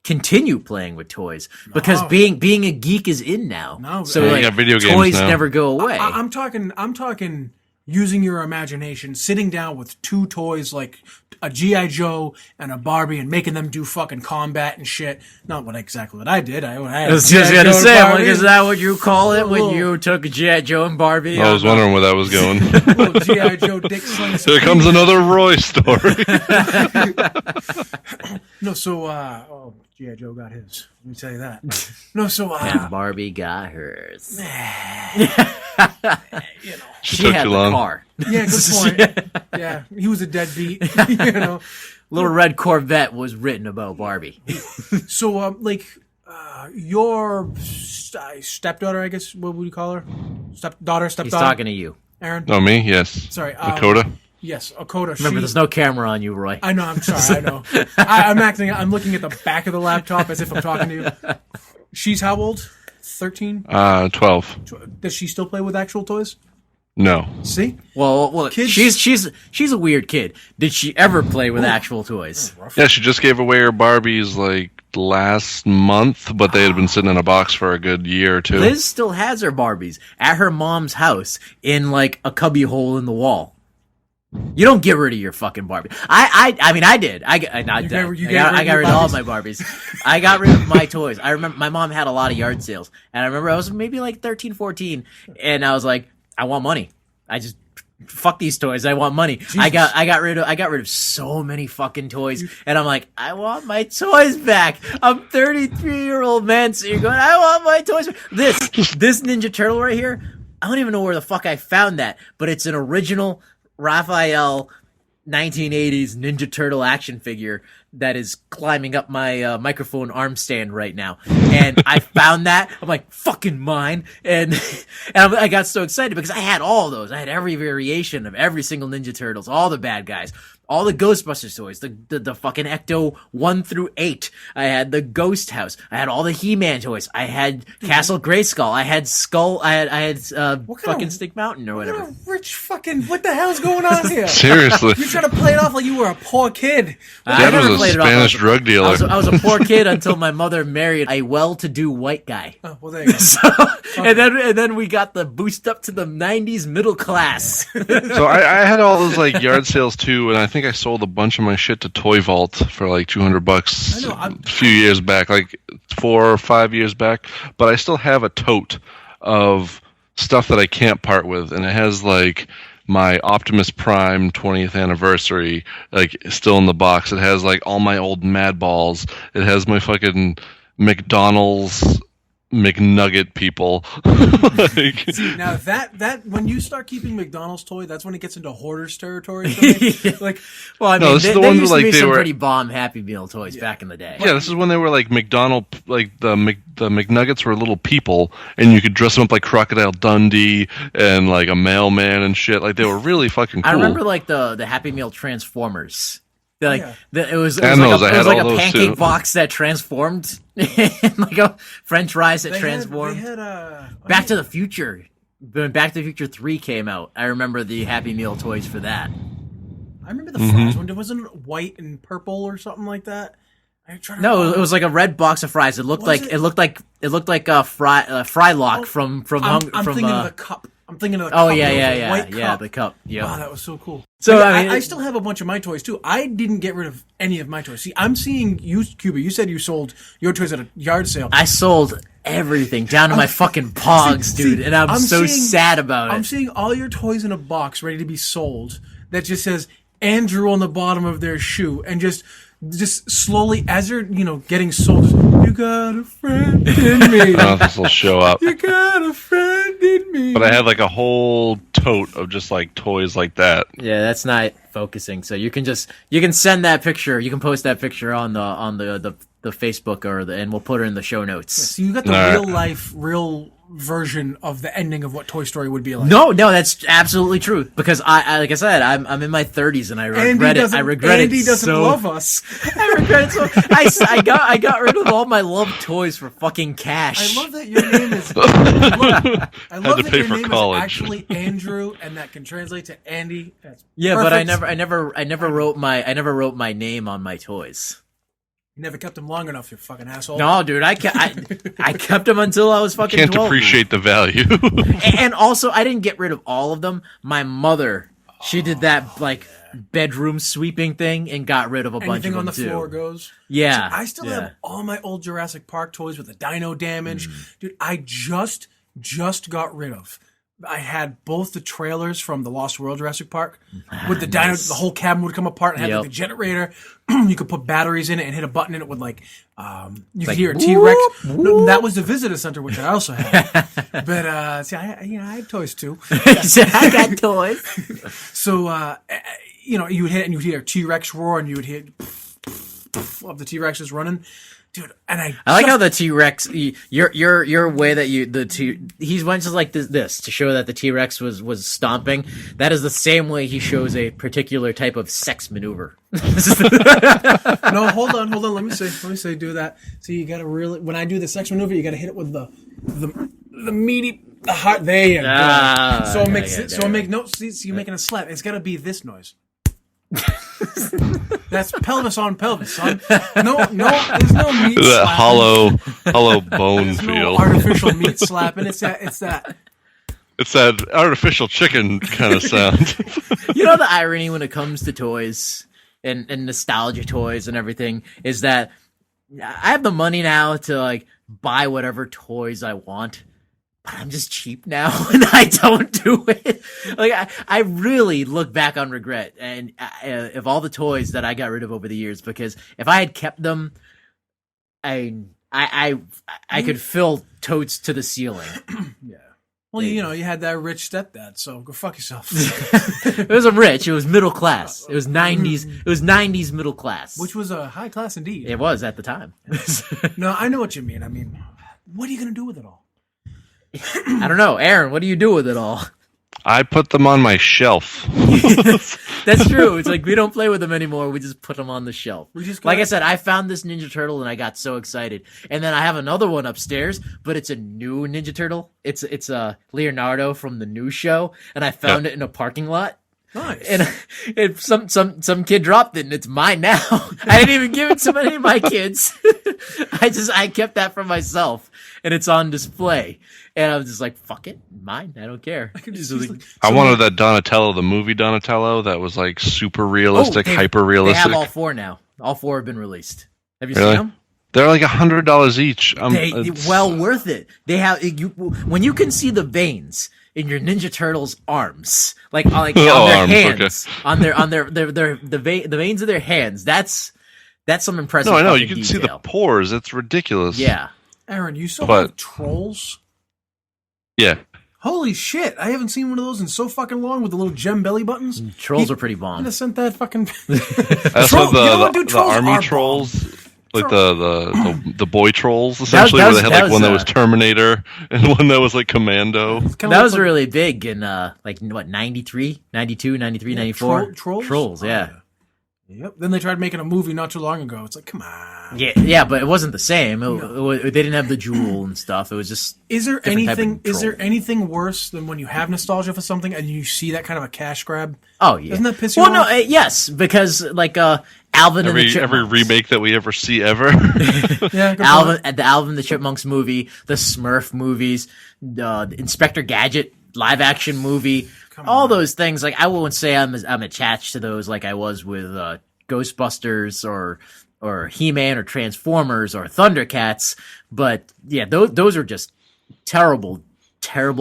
continue playing with toys because No. being a geek is in now. No. So Yeah, you like, got video games toys now. never go away. I'm talking using your imagination, sitting down with two toys like a G.I. Joe and a Barbie and making them do fucking combat and shit. Not exactly what I did. I had I was G.I. just gonna Joe and say, I'm like, Barbie. is that what you call it when Little- you took G.I. Joe and Barbie? I was wondering where that was going. Little G.I. Joe Dick Sling. Here comes another Roy story. No, so G.I. Joe got his. Let me tell you that. No, so And Barbie got hers. She She took had too the long. car. yeah, good point. Yeah, he was a deadbeat. You know. Little red Corvette was written about Barbie. So your stepdaughter, I guess, what would you call her? Stepdaughter. He's talking to you. Aaron. Oh, me? Yes. Sorry, Dakota? Yes, Okota. Remember, there's no camera on you, Roy. I know. I'm sorry. I know. I'm looking at the back of the laptop as if I'm talking to you. She's how old? 13. 12. Does she still play with actual toys? No. See? Well, Kids- she's a weird kid. Did she ever play with actual toys? Yeah, she just gave away her Barbies like last month, but they had been sitting in a box for a good year or two. Liz still has her Barbies at her mom's house in like a cubby hole in the wall. You don't get rid of your fucking Barbie. I mean, I did. I got rid of all my Barbies. I got rid of my toys. I remember my mom had a lot of yard sales, and I remember I was maybe like 13, 14, and I was like, I want money. I just fuck these toys. I want money. I got rid of so many fucking toys, and I'm like, I want my toys back. I'm 33-year-old man, so you're going, I want my toys back. This Ninja Turtle right here, I don't even know where the fuck I found that, but it's an original Raphael 1980s Ninja Turtle action figure that is climbing up my microphone arm stand right now. And I found that. I'm like, fucking mine. And I got so excited because I had all those. I had every variation of every single Ninja Turtles, all the bad guys, all the Ghostbusters toys, the fucking Ecto 1 through 8. I had the Ghost House. I had all the He-Man toys. I had Castle Grayskull. I had Skull. I had fucking Stick Mountain or whatever. What a rich fucking. What the hell's going on here? Seriously. You're trying to play it off like you were a poor kid. I Dad never was a played it off. Spanish drug dealer. I was a poor kid until my mother married a well-to-do white guy. Oh, well, there you go. So, and then we got the boost up to the 90s middle class. So I had all those like yard sales too, and I think I sold a bunch of my shit to Toy Vault for like $200 I know, a few years back, like 4 or 5 years back. But I still have a tote of stuff that I can't part with, and it has like my Optimus Prime 20th anniversary like still in the box. It has like all my old Mad Balls. It has my fucking McDonald's McNugget people. Like, See, now that when you start keeping McDonald's toy, that's when it gets into hoarders territory. For me. Like, well, I No, mean, this is the there ones used where, to like, be they some were- pretty bomb Happy Meal toys back in the day. yeah, this is when they were like like the McNuggets were little people, and you could dress them up like Crocodile Dundee and like a mailman and shit. Like they were really fucking cool. I remember like the Happy Meal Transformers. Like Yeah. it was And those, I it had was like all a those, pancake too. box that transformed, and like a French fries that they transformed. had Back to the Future. When Back to the Future 3 came out, I remember the Happy Meal toys for that. I remember the fries one. Wasn't it white and purple or something like that? I'm trying to No, remember. it was like a red box of fries. It looked Was like it? it looked like a Frylock from I'm from thinking of the cup. I'm thinking of the oh cup. yeah, It was yeah, a yeah, white yeah, cup. the cup. Yeah. Wow, that was so cool. So, But I yeah, mean, I still have a bunch of my toys too. I didn't get rid of any of my toys. See, I'm seeing you, Cuba. You said you sold your toys at a yard sale. I sold everything down to my fucking pogs, dude, and I'm so seeing- sad about I'm it. seeing all your toys in a box ready to be sold that just says Andrew on the bottom of their shoe, and just slowly as they're getting sold. You got a friend in me. I don't know if this will show up. You got a friend in me. But I had like a whole tote of just like toys like that. Yeah, that's not focusing. So you can send that picture. You can post that picture on the Facebook and we'll put her in the show notes. So you got the All right. real life, real version of the ending of what Toy Story would be like. No, that's absolutely true. Because I like I said, I'm in my 30s and I regret it. I regret Andy it doesn't so. love us. I regret it so. I got rid of all my loved toys for fucking cash. I love that your name is. I love to that pay your for name college. is actually Andrew, and that can translate to Andy. That's Yeah, but I perfect. never wrote my name on my toys. You never kept them long enough, you fucking asshole. No, dude, I kept them until I was fucking Can't 12. appreciate the value. And also, I didn't get rid of all of them. My mother, she did that like bedroom sweeping thing and got rid of a bunch Anything of on them the too. floor goes. Yeah, I still yeah. have all my old Jurassic Park toys with the dino damage. Mm. Dude, I just got rid of. I had both the trailers from the Lost World Jurassic Park with the dino. The whole cabin would come apart and have like, Yep. the generator. You could put batteries in it and hit a button and it would like you could like, hear a T-Rex. No, that was the visitor center, which I also had. But see, I had toys too. He said, I got toys. So you would hit it and you would hear a T-Rex roar and you would hear of the T-Rexes running. Dude, and I I like just- how the T-Rex, your way that he went to like this to show that the T-Rex was stomping. That is the same way he shows a particular type of sex maneuver. No, hold on. Let me say, do that. So you gotta really, when I do the sex maneuver, you gotta hit it with the meaty, the heart. There you go. Ah, So it yeah, makes yeah, it. So it make no. See, so you're making a slap. It's gotta be this noise. That's pelvis on pelvis, son. No, there's no meat that slapping. hollow bone There's no feel. artificial meat slapping. It's that. It's that artificial chicken kind of sound. You know the irony when it comes to toys and nostalgia toys and everything is that I have the money now to like buy whatever toys I want, but I'm just cheap now and I don't do it. Like I really look back on regret and of all the toys that I got rid of over the years, because if I had kept them, I could fill totes to the ceiling. Yeah. Well, you had that rich stepdad, so go fuck yourself. It wasn't rich. It was middle class. It was 90s. It was 90s middle class. Which was a high class indeed. It was at the time. No, I know what you mean. I mean, what are you gonna do with it all? I don't know. Aaron, what do you do with it all? I put them on my shelf. That's true. It's like we don't play with them anymore. We just put them on the shelf. We just Like I gotta- said, I found this Ninja Turtle and I got so excited. And then I have another one upstairs, but it's a new Ninja Turtle. It's a Leonardo from the new show, and I found it in a parking lot. Nice. And some kid dropped it, and it's mine now. I didn't even give it to any of my kids. I kept that for myself, and it's on display. And I was just like, "Fuck it, mine. I don't care." I wanted that Donatello, the movie Donatello, that was like super realistic, hyper They realistic. have all four now. All four have been released. Have you Really? seen them? They're like $100 each. Well worth it. They have when you can see the veins in your Ninja Turtles arms, like on their arms, hands, okay. on the veins of their hands. That's some impressive. No, I know. fucking You can see the detail. pores. It's ridiculous. Yeah. Aaron, you still But- have Trolls? Yeah. Holy shit! I haven't seen one of those in so fucking long with the little gem belly buttons. Trolls He- are pretty I'm bomb. gonna send that fucking. That's Troll- what the, you know what, dude? the Trolls army are trolls, like the boy trolls, That essentially, was- where they had that like one was, that was Terminator and one that was like Commando. That was really big in like what 93, 92, 93, 94. Trolls. Yeah. Yep. Then they tried making a movie not too long ago. It's like, come on. Yeah, but it wasn't the same. They didn't have the jewel and stuff. It was just. Is there different type of anything? Is there troll. anything worse than when you have nostalgia for something and you see that kind of a cash grab? Oh yeah. Doesn't that piss you well, off? no, yes, because like Alvin and the Every Chipmunks. remake that we ever see ever. Yeah. Good Alvin and the Alvin and the Chipmunks movie, the Smurf movies, the Inspector Gadget live action movie, all those things. Like I won't say I'm attached to those like I was with Ghostbusters or He-Man or Transformers or Thundercats, but yeah, those are just terrible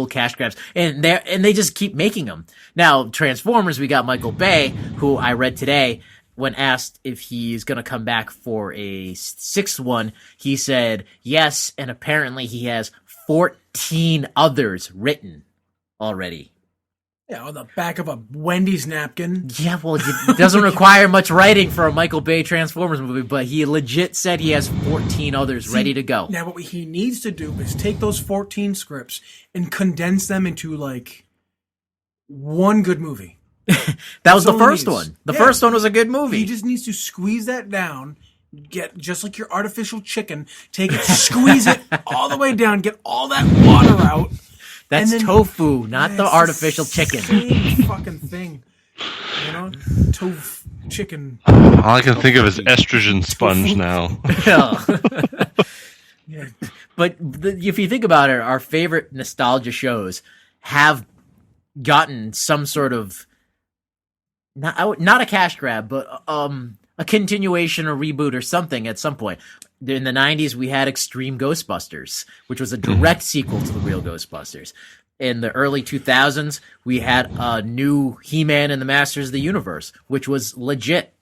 cash grabs, and they just keep making them. Now Transformers, we got Michael Bay, who I read today. When asked if he's going to come back for a sixth one, he said yes, and apparently he has 14 others written already. Yeah, on the back of a Wendy's napkin. Yeah, well, it doesn't require much writing for a Michael Bay Transformers movie, but he legit said he has 14 others ready to go. Now, what he needs to do is take those 14 scripts and condense them into like one good movie. That was the all he first needs. one. The Yeah. first one was a good movie. He just needs to squeeze that down. Get just like your artificial chicken. Take it, squeeze it all the way down. Get all that water out. That's and then- tofu, not Yeah, the it's artificial the chicken. Same fucking thing. You know, tofu chicken. All I can think of is estrogen sponge now. Yeah. But if you think about it, our favorite nostalgia shows have gotten some sort of not a cash grab, but a continuation or reboot or something at some point. In the 90s, we had Extreme Ghostbusters, which was a direct sequel to the real Ghostbusters. In the early 2000s, we had a new He-Man and the Masters of the Universe, which was legit.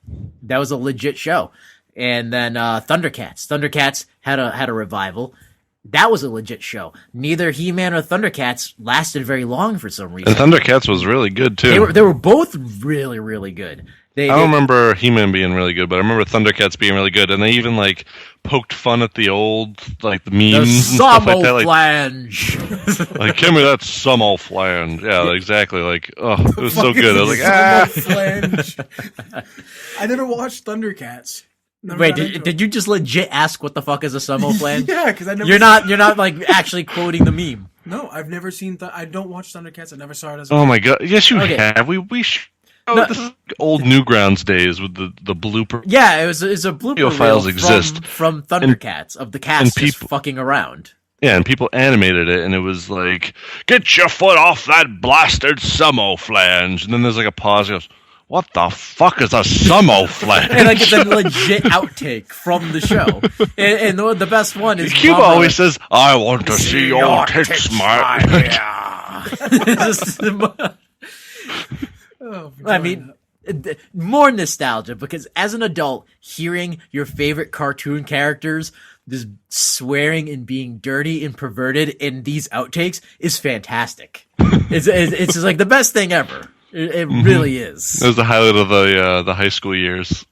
That was a legit show. And then Thundercats. Thundercats had a revival. That was a legit show. Neither He-Man or Thundercats lasted very long for some reason. And Thundercats was really good too. They were both really, really good. I don't remember He-Man being really good, but I remember Thundercats being really good, and they even like poked fun at the old like the the memes and stuff like that. Like, flange. like give me that Sumo flange. Yeah, exactly. Like, oh, it was so good. I was like, ah. Flange. I never watched Thundercats. Never Wait, got into it. did you just legit ask what the fuck is a sumo flange? Yeah, because I never. You're not like actually quoting the meme. No, I've never seen. I don't watch Thundercats. I never saw it as. Oh my god! Yes, you Okay. have. Oh, No. this is old Newgrounds days with the blooper. Yeah, it was a blooper Video reel files exist. from Thundercats of the cast just people- fucking around. Yeah, and people animated it, and it was like, "Get your foot off that blasted sumo flange." And then there's like a pause. He goes, "What the fuck is a sumo flange?" And like it's a legit outtake from the show. And the best one is Cuba Mama- always says, "I want to see your tits, man." It's just- Oh, I mean, more nostalgia because as an adult, hearing your favorite cartoon characters just swearing and being dirty and perverted in these outtakes is fantastic. It's just like the best thing ever. It really is. That was the highlight of the high school years.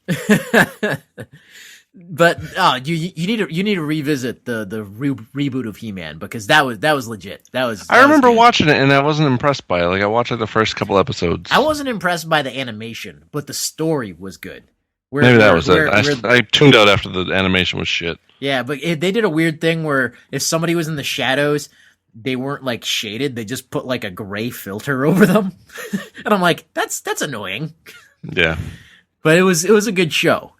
But you need to revisit the reboot of He-Man because that was legit. I remember good. watching it, and I wasn't impressed by it. Like I watched like the first couple episodes. I wasn't impressed by the animation, but the story was good. Maybe that was it. I tuned out after the animation was shit. Yeah, but they did a weird thing where if somebody was in the shadows, they weren't like shaded. They just put like a gray filter over them, and I'm like, that's annoying. Yeah. But it was a good show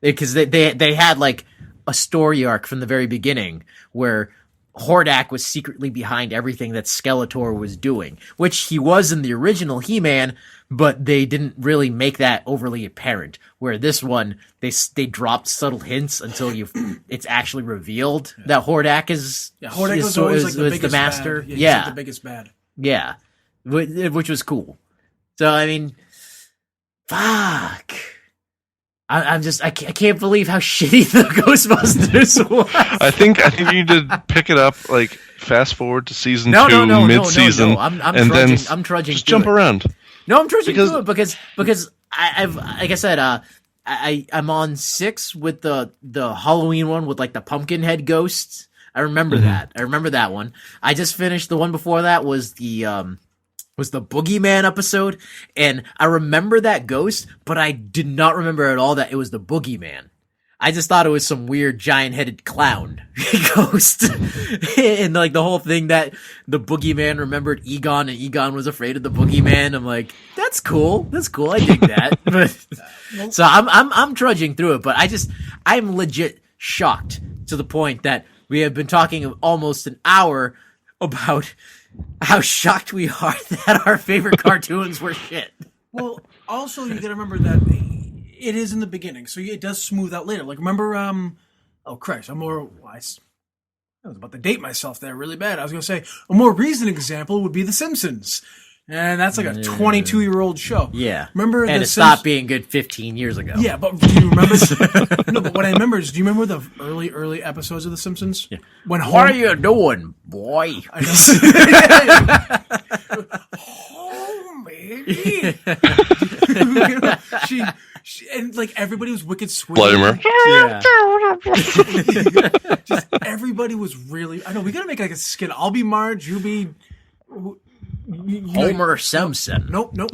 because they had like a story arc from the very beginning where Hordak was secretly behind everything that Skeletor was doing, which he was in the original He-Man, but they didn't really make that overly apparent. Where this one, they dropped subtle hints until it's actually revealed that Hordak is Hordak was always like the biggest master. bad. Yeah, he's like the biggest bad. Yeah, which was cool. So I mean, fuck. I can't believe how shitty the Ghostbusters was. I think you need to pick it up, like fast forward to season 2, mid-season, I'm trudging. Just jump around. No, I'm trudging through it because I've like I said, I'm on 6 with the Halloween one with like the pumpkin head ghosts. I remember that. I remember that one. I just finished the one before that was the Boogeyman episode, and I remember that ghost, but I did not remember at all that it was the Boogeyman. I just thought it was some weird giant-headed clown ghost. And like the whole thing that the Boogeyman remembered Egon and Egon was afraid of the Boogeyman. I'm like, that's cool. That's cool. I dig that. But so I'm trudging through it, but I'm legit shocked to the point that we have been talking almost an hour about how shocked we are that our favorite cartoons were shit. Well, also you gotta remember that it is in the beginning, so it does smooth out later. Like remember, oh Christ, I was about to date myself there really bad. I was gonna say a more recent example would be The Simpsons, and that's like a 22-year-old show. Yeah, remember? And it stopped being good 15 years ago. Yeah, but do you remember? No, but what I remember is, do you remember the early episodes of The Simpsons? Yeah. When what are you doing, boy? Baby. she and like everybody was wicked sweet. Yeah. Just everybody was really. I know we gotta make like a skit. I'll be Marge. You be Homer Simpson. Nope. that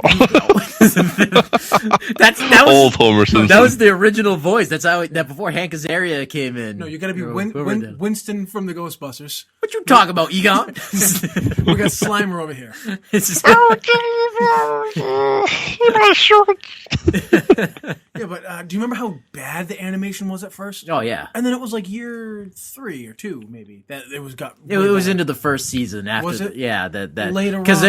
was old Homer Simpson. That was the original voice. That's how that before Hank Azaria came in. No, you gotta be Winston from the Ghostbusters. What you talking about, Egon? We got Slimer over here. Yeah, but do you remember how bad the animation was at first? Oh yeah. And then it was like year 3 or 2 maybe that it was into the first season after. Was it? Yeah, that later because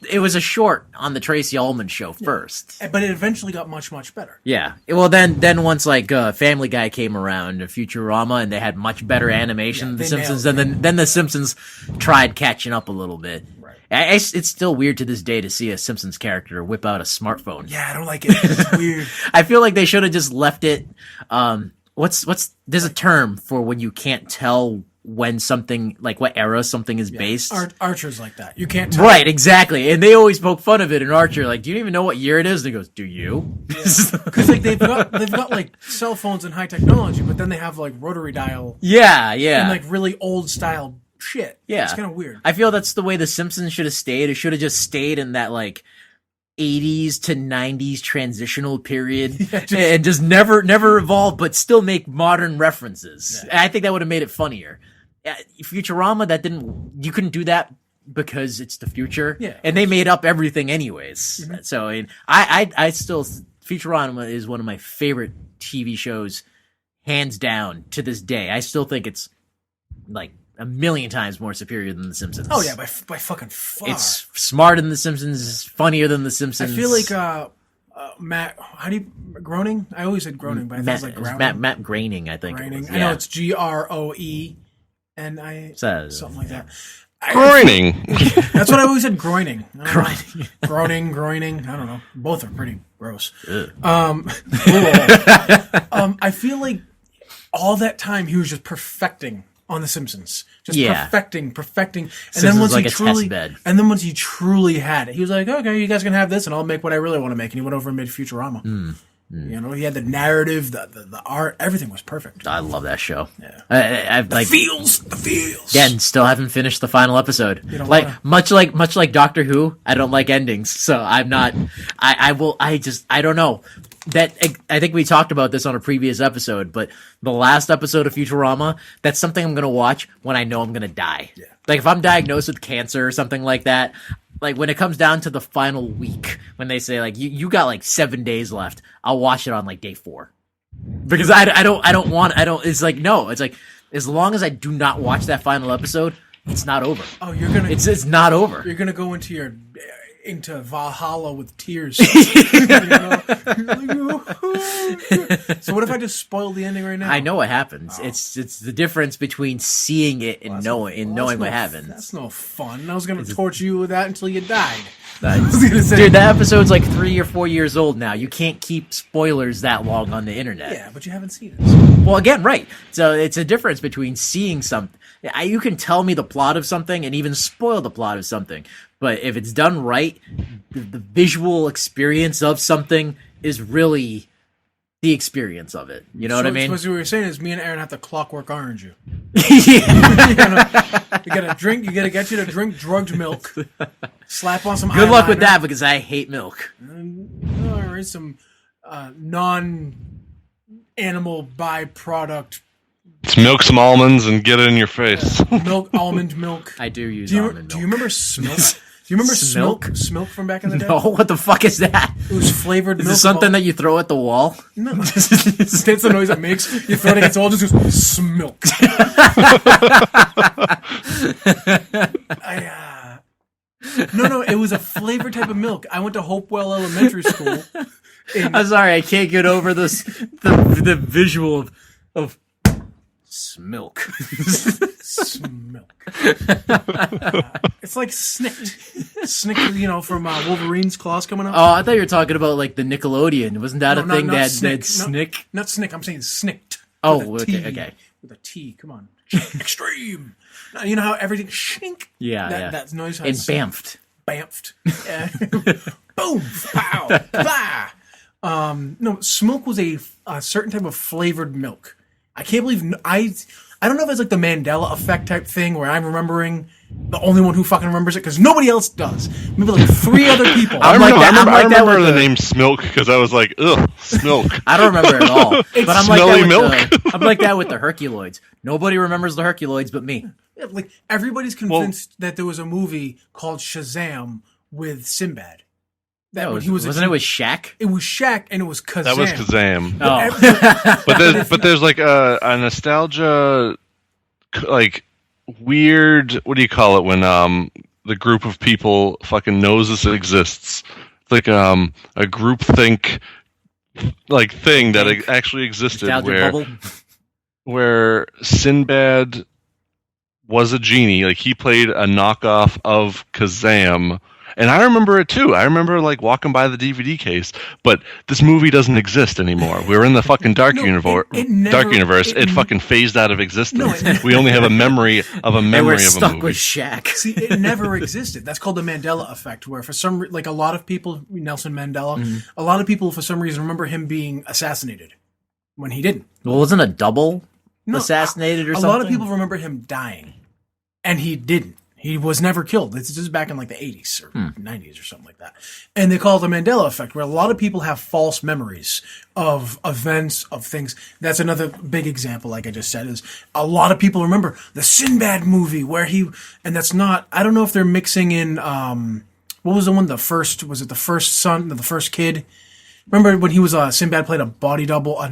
it was a short on the Tracy Ullman show first. Yeah. But it eventually got much better. Yeah. Well, then once like Family Guy came around, Futurama, and they had much better animation than The Simpsons, and then The Simpsons tried catching up a little bit. Right. It's still weird to this day to see a Simpsons character whip out a smartphone. Yeah, I don't like it. It's weird. I feel like they should have just left it. There's a term for when you can't tell when something, like what era something is based. Archer's like that. You can't tell. Right, exactly. And they always poke fun of it in Archer. Like, do you even know what year it is? And he goes, do you? Because like they've got like cell phones and high technology, but then they have like rotary dial. Yeah. And like really old style shit. Yeah. It's kind of weird. I feel that's the way The Simpsons should have stayed. It should have just stayed in that like 80s to 90s transitional period and just never evolve, but still make modern references. Yeah. I think that would have made it funnier. Futurama, you couldn't do that because it's the future. Yeah. And they made up everything anyways. Mm-hmm. So I still, Futurama is one of my favorite TV shows, hands down, to this day. I still think it's like a million times more superior than The Simpsons. Oh yeah, by fucking far. It's smarter than The Simpsons, it's funnier than The Simpsons. I feel like Matt, how do you Groening? I always said Groening, but I think it's like Groening. Matt Groening, I think. Groening. I know it's Groe. And something like that. Groening. That's what I always said. Groening. Groening. I don't know. Both are pretty gross. I feel like all that time he was just perfecting on The Simpsons, perfecting. And then once he truly had it, he was like, "Okay, you guys can have this, and I'll make what I really want to make." And he went over and made Futurama. You know, he had the narrative, the art, everything was perfect. I love that show. Yeah, the feels. Yeah, and still haven't finished the final episode. Much like Doctor Who, I don't like endings, so I'm not. I don't know. I think we talked about this on a previous episode, but the last episode of Futurama, that's something I'm gonna watch when I know I'm gonna die. Yeah. Like if I'm diagnosed with cancer or something like that. Like when it comes down to the final week, when they say like you got like 7 days left, I'll watch it on like day 4, because it's like no, it's like As long as I do not watch that final episode, it's not over. Oh, you're gonna It's not over. you're gonna go into Valhalla with tears. You know? So what if I just spoiled the ending right now? I know what happens. It's the difference between seeing it and knowing what happens. That's no fun. I was gonna torture you with that until you died. Dude, that episode's like 3 or 4 years old now. You can't keep spoilers that long on the internet. Yeah, but you haven't seen it. Well, again, right. So it's a difference between seeing something. You can tell me the plot of something and even spoil the plot of something. But if it's done right, the visual experience of something is really the experience of it. You know what I mean? So what you were saying is me and Aaron have to Clockwork Orange you. Yeah. You gotta drink. You gotta get you to drink drugged milk. Slap on some. Good luck with eyeliner. that because I hate milk. All right, some non-animal byproduct Let's milk some almonds and get it in your face. milk, almond milk. I do use Do you, almond milk. do you remember Smilk? Do you remember Smilk? Smilk from back in the day? No, what the fuck is that? It was flavored Is milk. this something that you throw at the wall? No. That's the noise it makes. You throw it against the wall, just goes, Smilk. No, it was a flavored type of milk. I went to Hopewell Elementary School. I'm sorry, I can't get over this the visual of Smilk. Smilk. It's like Snicked. Snicked, from Wolverine's claws coming up. Oh, I thought you were talking about like the Nickelodeon. Wasn't that No, a thing not that Snick. Snick? Not Snick. I'm saying Snicked. Oh, With a T. okay. With a T. Come on. Extreme. Now, you know how everything shink? Yeah, that, yeah. That noise And has bamfed. bamfed. Boom. Pow. Blah. No, Smilk was a certain type of flavored milk. I can't believe I don't know if it's like the Mandela effect type thing where I'm remembering the only one who fucking remembers it because nobody else does. Maybe like 3 other people. I'm like that. I'm like that remember with the the name Smilk because I was like, ugh, Smilk. I don't remember it at all. But I'm like smelly that with milk. I'm like that with the Herculoids. Nobody remembers the Herculoids but me. Yeah, like everybody's convinced that there was a movie called Shazam with Sinbad. That when he was Wasn't it with Shaq? It was Shaq and it was Kazam. That was Kazam. Oh. But there's like a nostalgia, like weird. What do you call it when the group of people fucking knows this exists? It's like a group think like thing that actually existed Nostalgia where Sinbad was a genie. Like he played a knockoff of Kazam. And I remember it too. I remember like walking by the DVD case, but this movie doesn't exist anymore. We're in the fucking dark universe. It fucking phased out of existence. We only have a memory of a They memory were of a stuck movie. with Shaq. See, it never existed. That's called the Mandela effect, where for some like a lot of people, Nelson Mandela, a lot of people for some reason remember him being assassinated when he didn't. Well, wasn't a double No, assassinated or a something? lot of people remember him dying, and he didn't. He was never killed. This is back in like the 80s or 90s or something like that. And they call it the Mandela effect, where a lot of people have false memories of events, of things. That's another big example, like I just said, is a lot of people remember the Sinbad movie where and that's not, I don't know if they're mixing in, what was the one, was it the first son, the first kid? Remember when he was, Sinbad played a body double,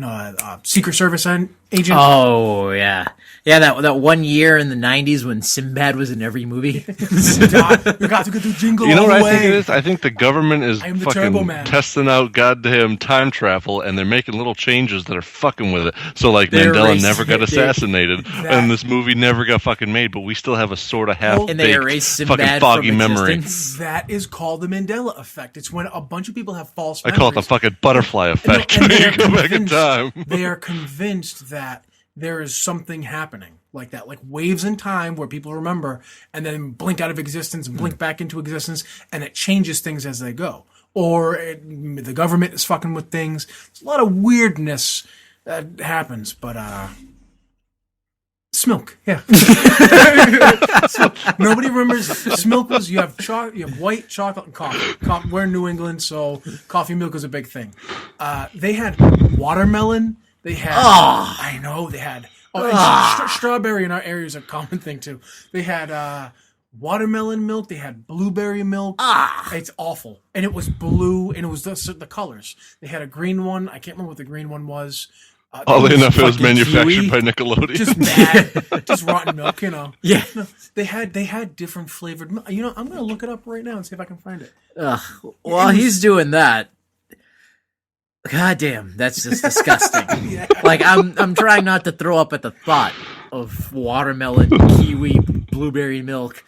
Secret Service agent? Oh, yeah. Yeah, that 1 year in the 90s when Sinbad was in every movie. We got to get the jingle You know all what the I way. think it is? I think the government is I am the Turbo fucking Man. testing out goddamn time travel, and they're making little changes that are fucking with it. So like They're Mandela erasing never got it, dude. assassinated, and this movie never got fucking made. But we still have a sort of half And they erased Sinbad from memory. existence. That is called the Mandela effect. It's when a bunch of people have false I memories. call it the fucking butterfly effect. And they You are go back in convinced- time. They are convinced that there is something happening like that, like waves in time where people remember and then blink out of existence and blink back into existence, and it changes things as they go. Or the government is fucking with things. There's a lot of weirdness that happens, but Smilk, yeah. Nobody remembers Smilk was you have white chocolate and coffee. We're in New England, so coffee milk is a big thing. They had watermelon. They had I know they had and strawberry in our area is a common thing too. They had watermelon milk. They had blueberry milk. It's awful, and it was blue, and it was the colors. They had a green one. I can't remember what the green one was. Oddly enough, it was fucking manufactured Kiwi. by Nickelodeon. just bad, just rotten milk. You know. Yeah. No, they had different flavored milk. You know, I'm gonna look it up right now and see if I can find it. While he's doing that, god damn, that's just disgusting. Yeah. Like I'm trying not to throw up at the thought of watermelon, kiwi, blueberry milk.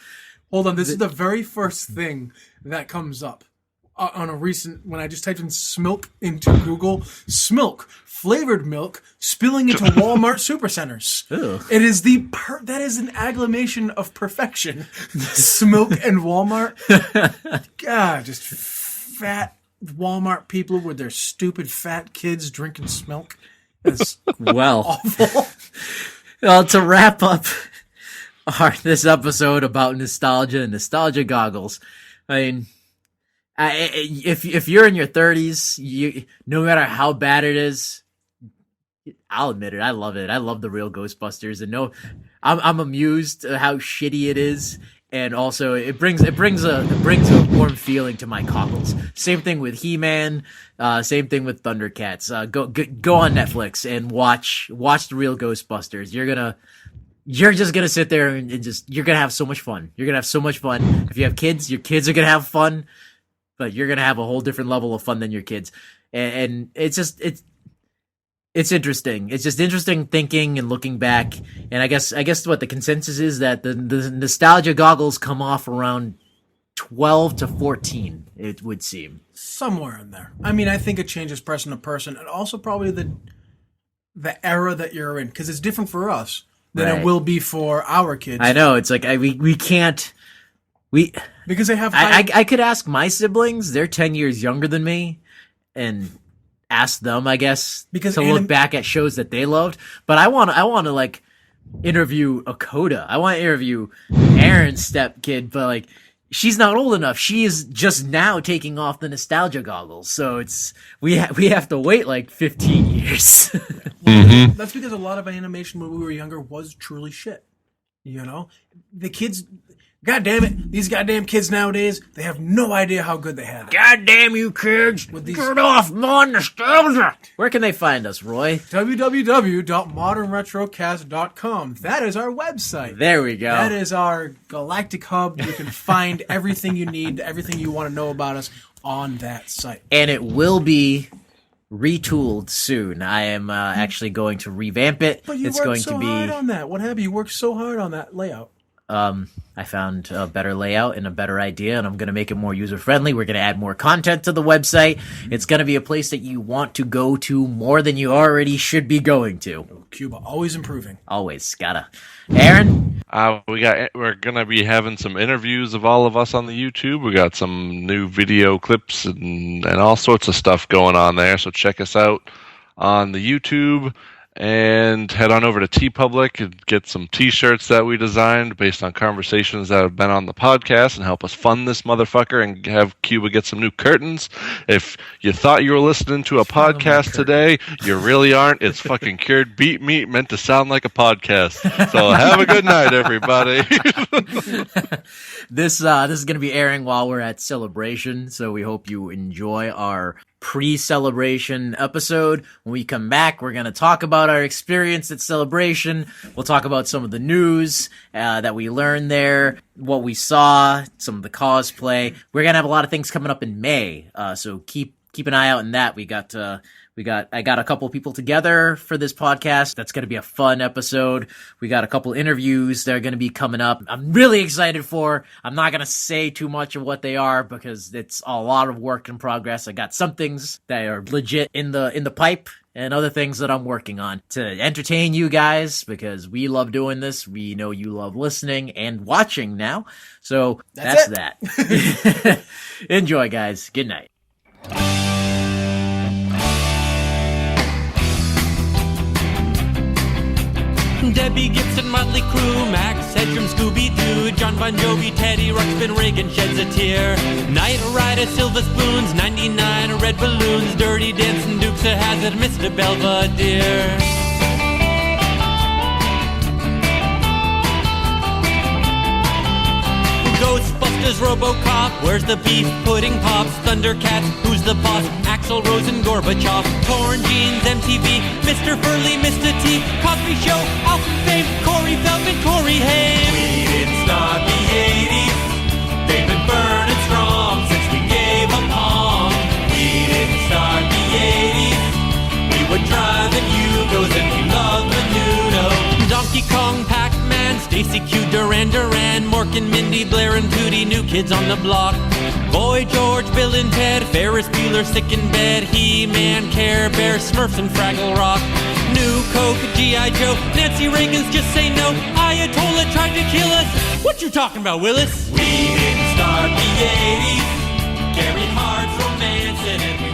Hold on, this is the very first thing that comes up on a recent when I just typed in Smilk into Google. Smilk, flavored milk spilling into Walmart supercenters. Ew. It is that is an agglomeration of perfection. Smilk and Walmart. God, just fat Walmart people with their stupid fat kids drinking Smilk. That's Well, awful. well, to wrap up this episode about nostalgia and nostalgia goggles, I mean, if you're in your 30s, no matter how bad it is, I'll admit it, I love it. I love the real Ghostbusters, and I'm amused at how shitty it is, and also it brings a warm feeling to my cockles. Same thing with He-Man, same thing with Thundercats. Go on Netflix and watch the real Ghostbusters. You're just gonna sit there and you're gonna have so much fun. You're gonna have so much fun. If you have kids, your kids are gonna have fun, but you're gonna have a whole different level of fun than your kids. And it's interesting. It's just interesting thinking and looking back. And I guess what the consensus is that the nostalgia goggles come off around 12 to 14, it would seem. Somewhere in there. I mean, I think it changes person to person, and also probably the era that you're in, because it's different for us than Right. it will be for our kids. I know, it's like we can't Because they have I could ask my siblings, they're 10 years younger than me, and ask them, I guess, Because to look back at shows that they loved. But I want to like interview Akoda. I want to interview Aaron's stepkid, but like she's not old enough. She is just now taking off the nostalgia goggles. So we have to wait like 15 years. That's because a lot of animation when we were younger was truly shit. You know? The kids, god damn it, these goddamn kids nowadays, they have no idea how good they had it. God damn you kids. these- Turn off more nostalgia. Where can they find us, Roy? www.modernretrocast.com. That is our website. There we go. That is our galactic hub. You can find everything you need, everything you want to know about us on that site. And it will be retooled soon. I am actually going to revamp it. But you It's worked going so to be hard on that. What happened? You worked so hard on that layout. I found a better layout and a better idea, and I'm going to make it more user-friendly. We're going to add more content to the website. It's going to be a place that you want to go to more than you already should be going to. Cuba, always improving. Always gotta. Aaron? We're gonna be having some interviews of all of us on the YouTube. We got some new video clips and all sorts of stuff going on there. So check us out on the YouTube and head on over to TeePublic and get some T-shirts that we designed based on conversations that have been on the podcast and help us fund this motherfucker and have Cuba get some new curtains. If you thought you were listening to a podcast today, you really aren't. It's fucking cured beet meat meant to sound like a podcast. So have a good night, everybody. This is going to be airing while we're at Celebration, so we hope you enjoy our pre-celebration episode. When we come back, we're going to talk about our experience at Celebration. We'll talk about some of the news that we learned there, what we saw, some of the cosplay. We're going to have a lot of things coming up in May, so keep an eye out on that. I got a couple people together for this podcast. That's going to be a fun episode. We got a couple interviews that are going to be coming up. I'm really excited for. I'm not going to say too much of what they are because it's a lot of work in progress. I got some things that are legit in the pipe and other things that I'm working on to entertain you guys because we love doing this. We know you love listening and watching now. So that's that. Enjoy, guys. Good night. Debbie Gibson, Motley Crue, Max Headroom, Scooby-Doo, John Bon Jovi, Teddy Ruxpin, Reagan sheds a tear. Knight Rider, Silver Spoons, 99 red balloons, Dirty Dancing, Dukes of Hazzard, Mr. Belvedere. Ghostbusters. does RoboCop? Where's the beef? Pudding Pops, Thundercats, who's the boss? Axl Rose and Gorbachev, Torn Jeans, MTV, Mr. Furley, Mr. T, Cosby Show, Alpha Fame, Corey Feldman, Corey Haim. We didn't start the 80s. They've been burning strong since we gave them Pong. We didn't start the 80s. We were driving Yugos and we loved Menudo. Donkey Kong, Pac-Man, Stacy Q, Duran Duran, Mork and Mindy, Blair and Tootie, New Kids on the Block. Boy George, Bill and Ted, Ferris Bueller, Sick in Bed, He-Man, Care Bear, Smurfs and Fraggle Rock. New Coke, G.I. Joe, Nancy Reagan's Just Say No, Ayatollah tried to kill us. What you talking about, Willis? We didn't start the 80s. Gary Hart's romancing and we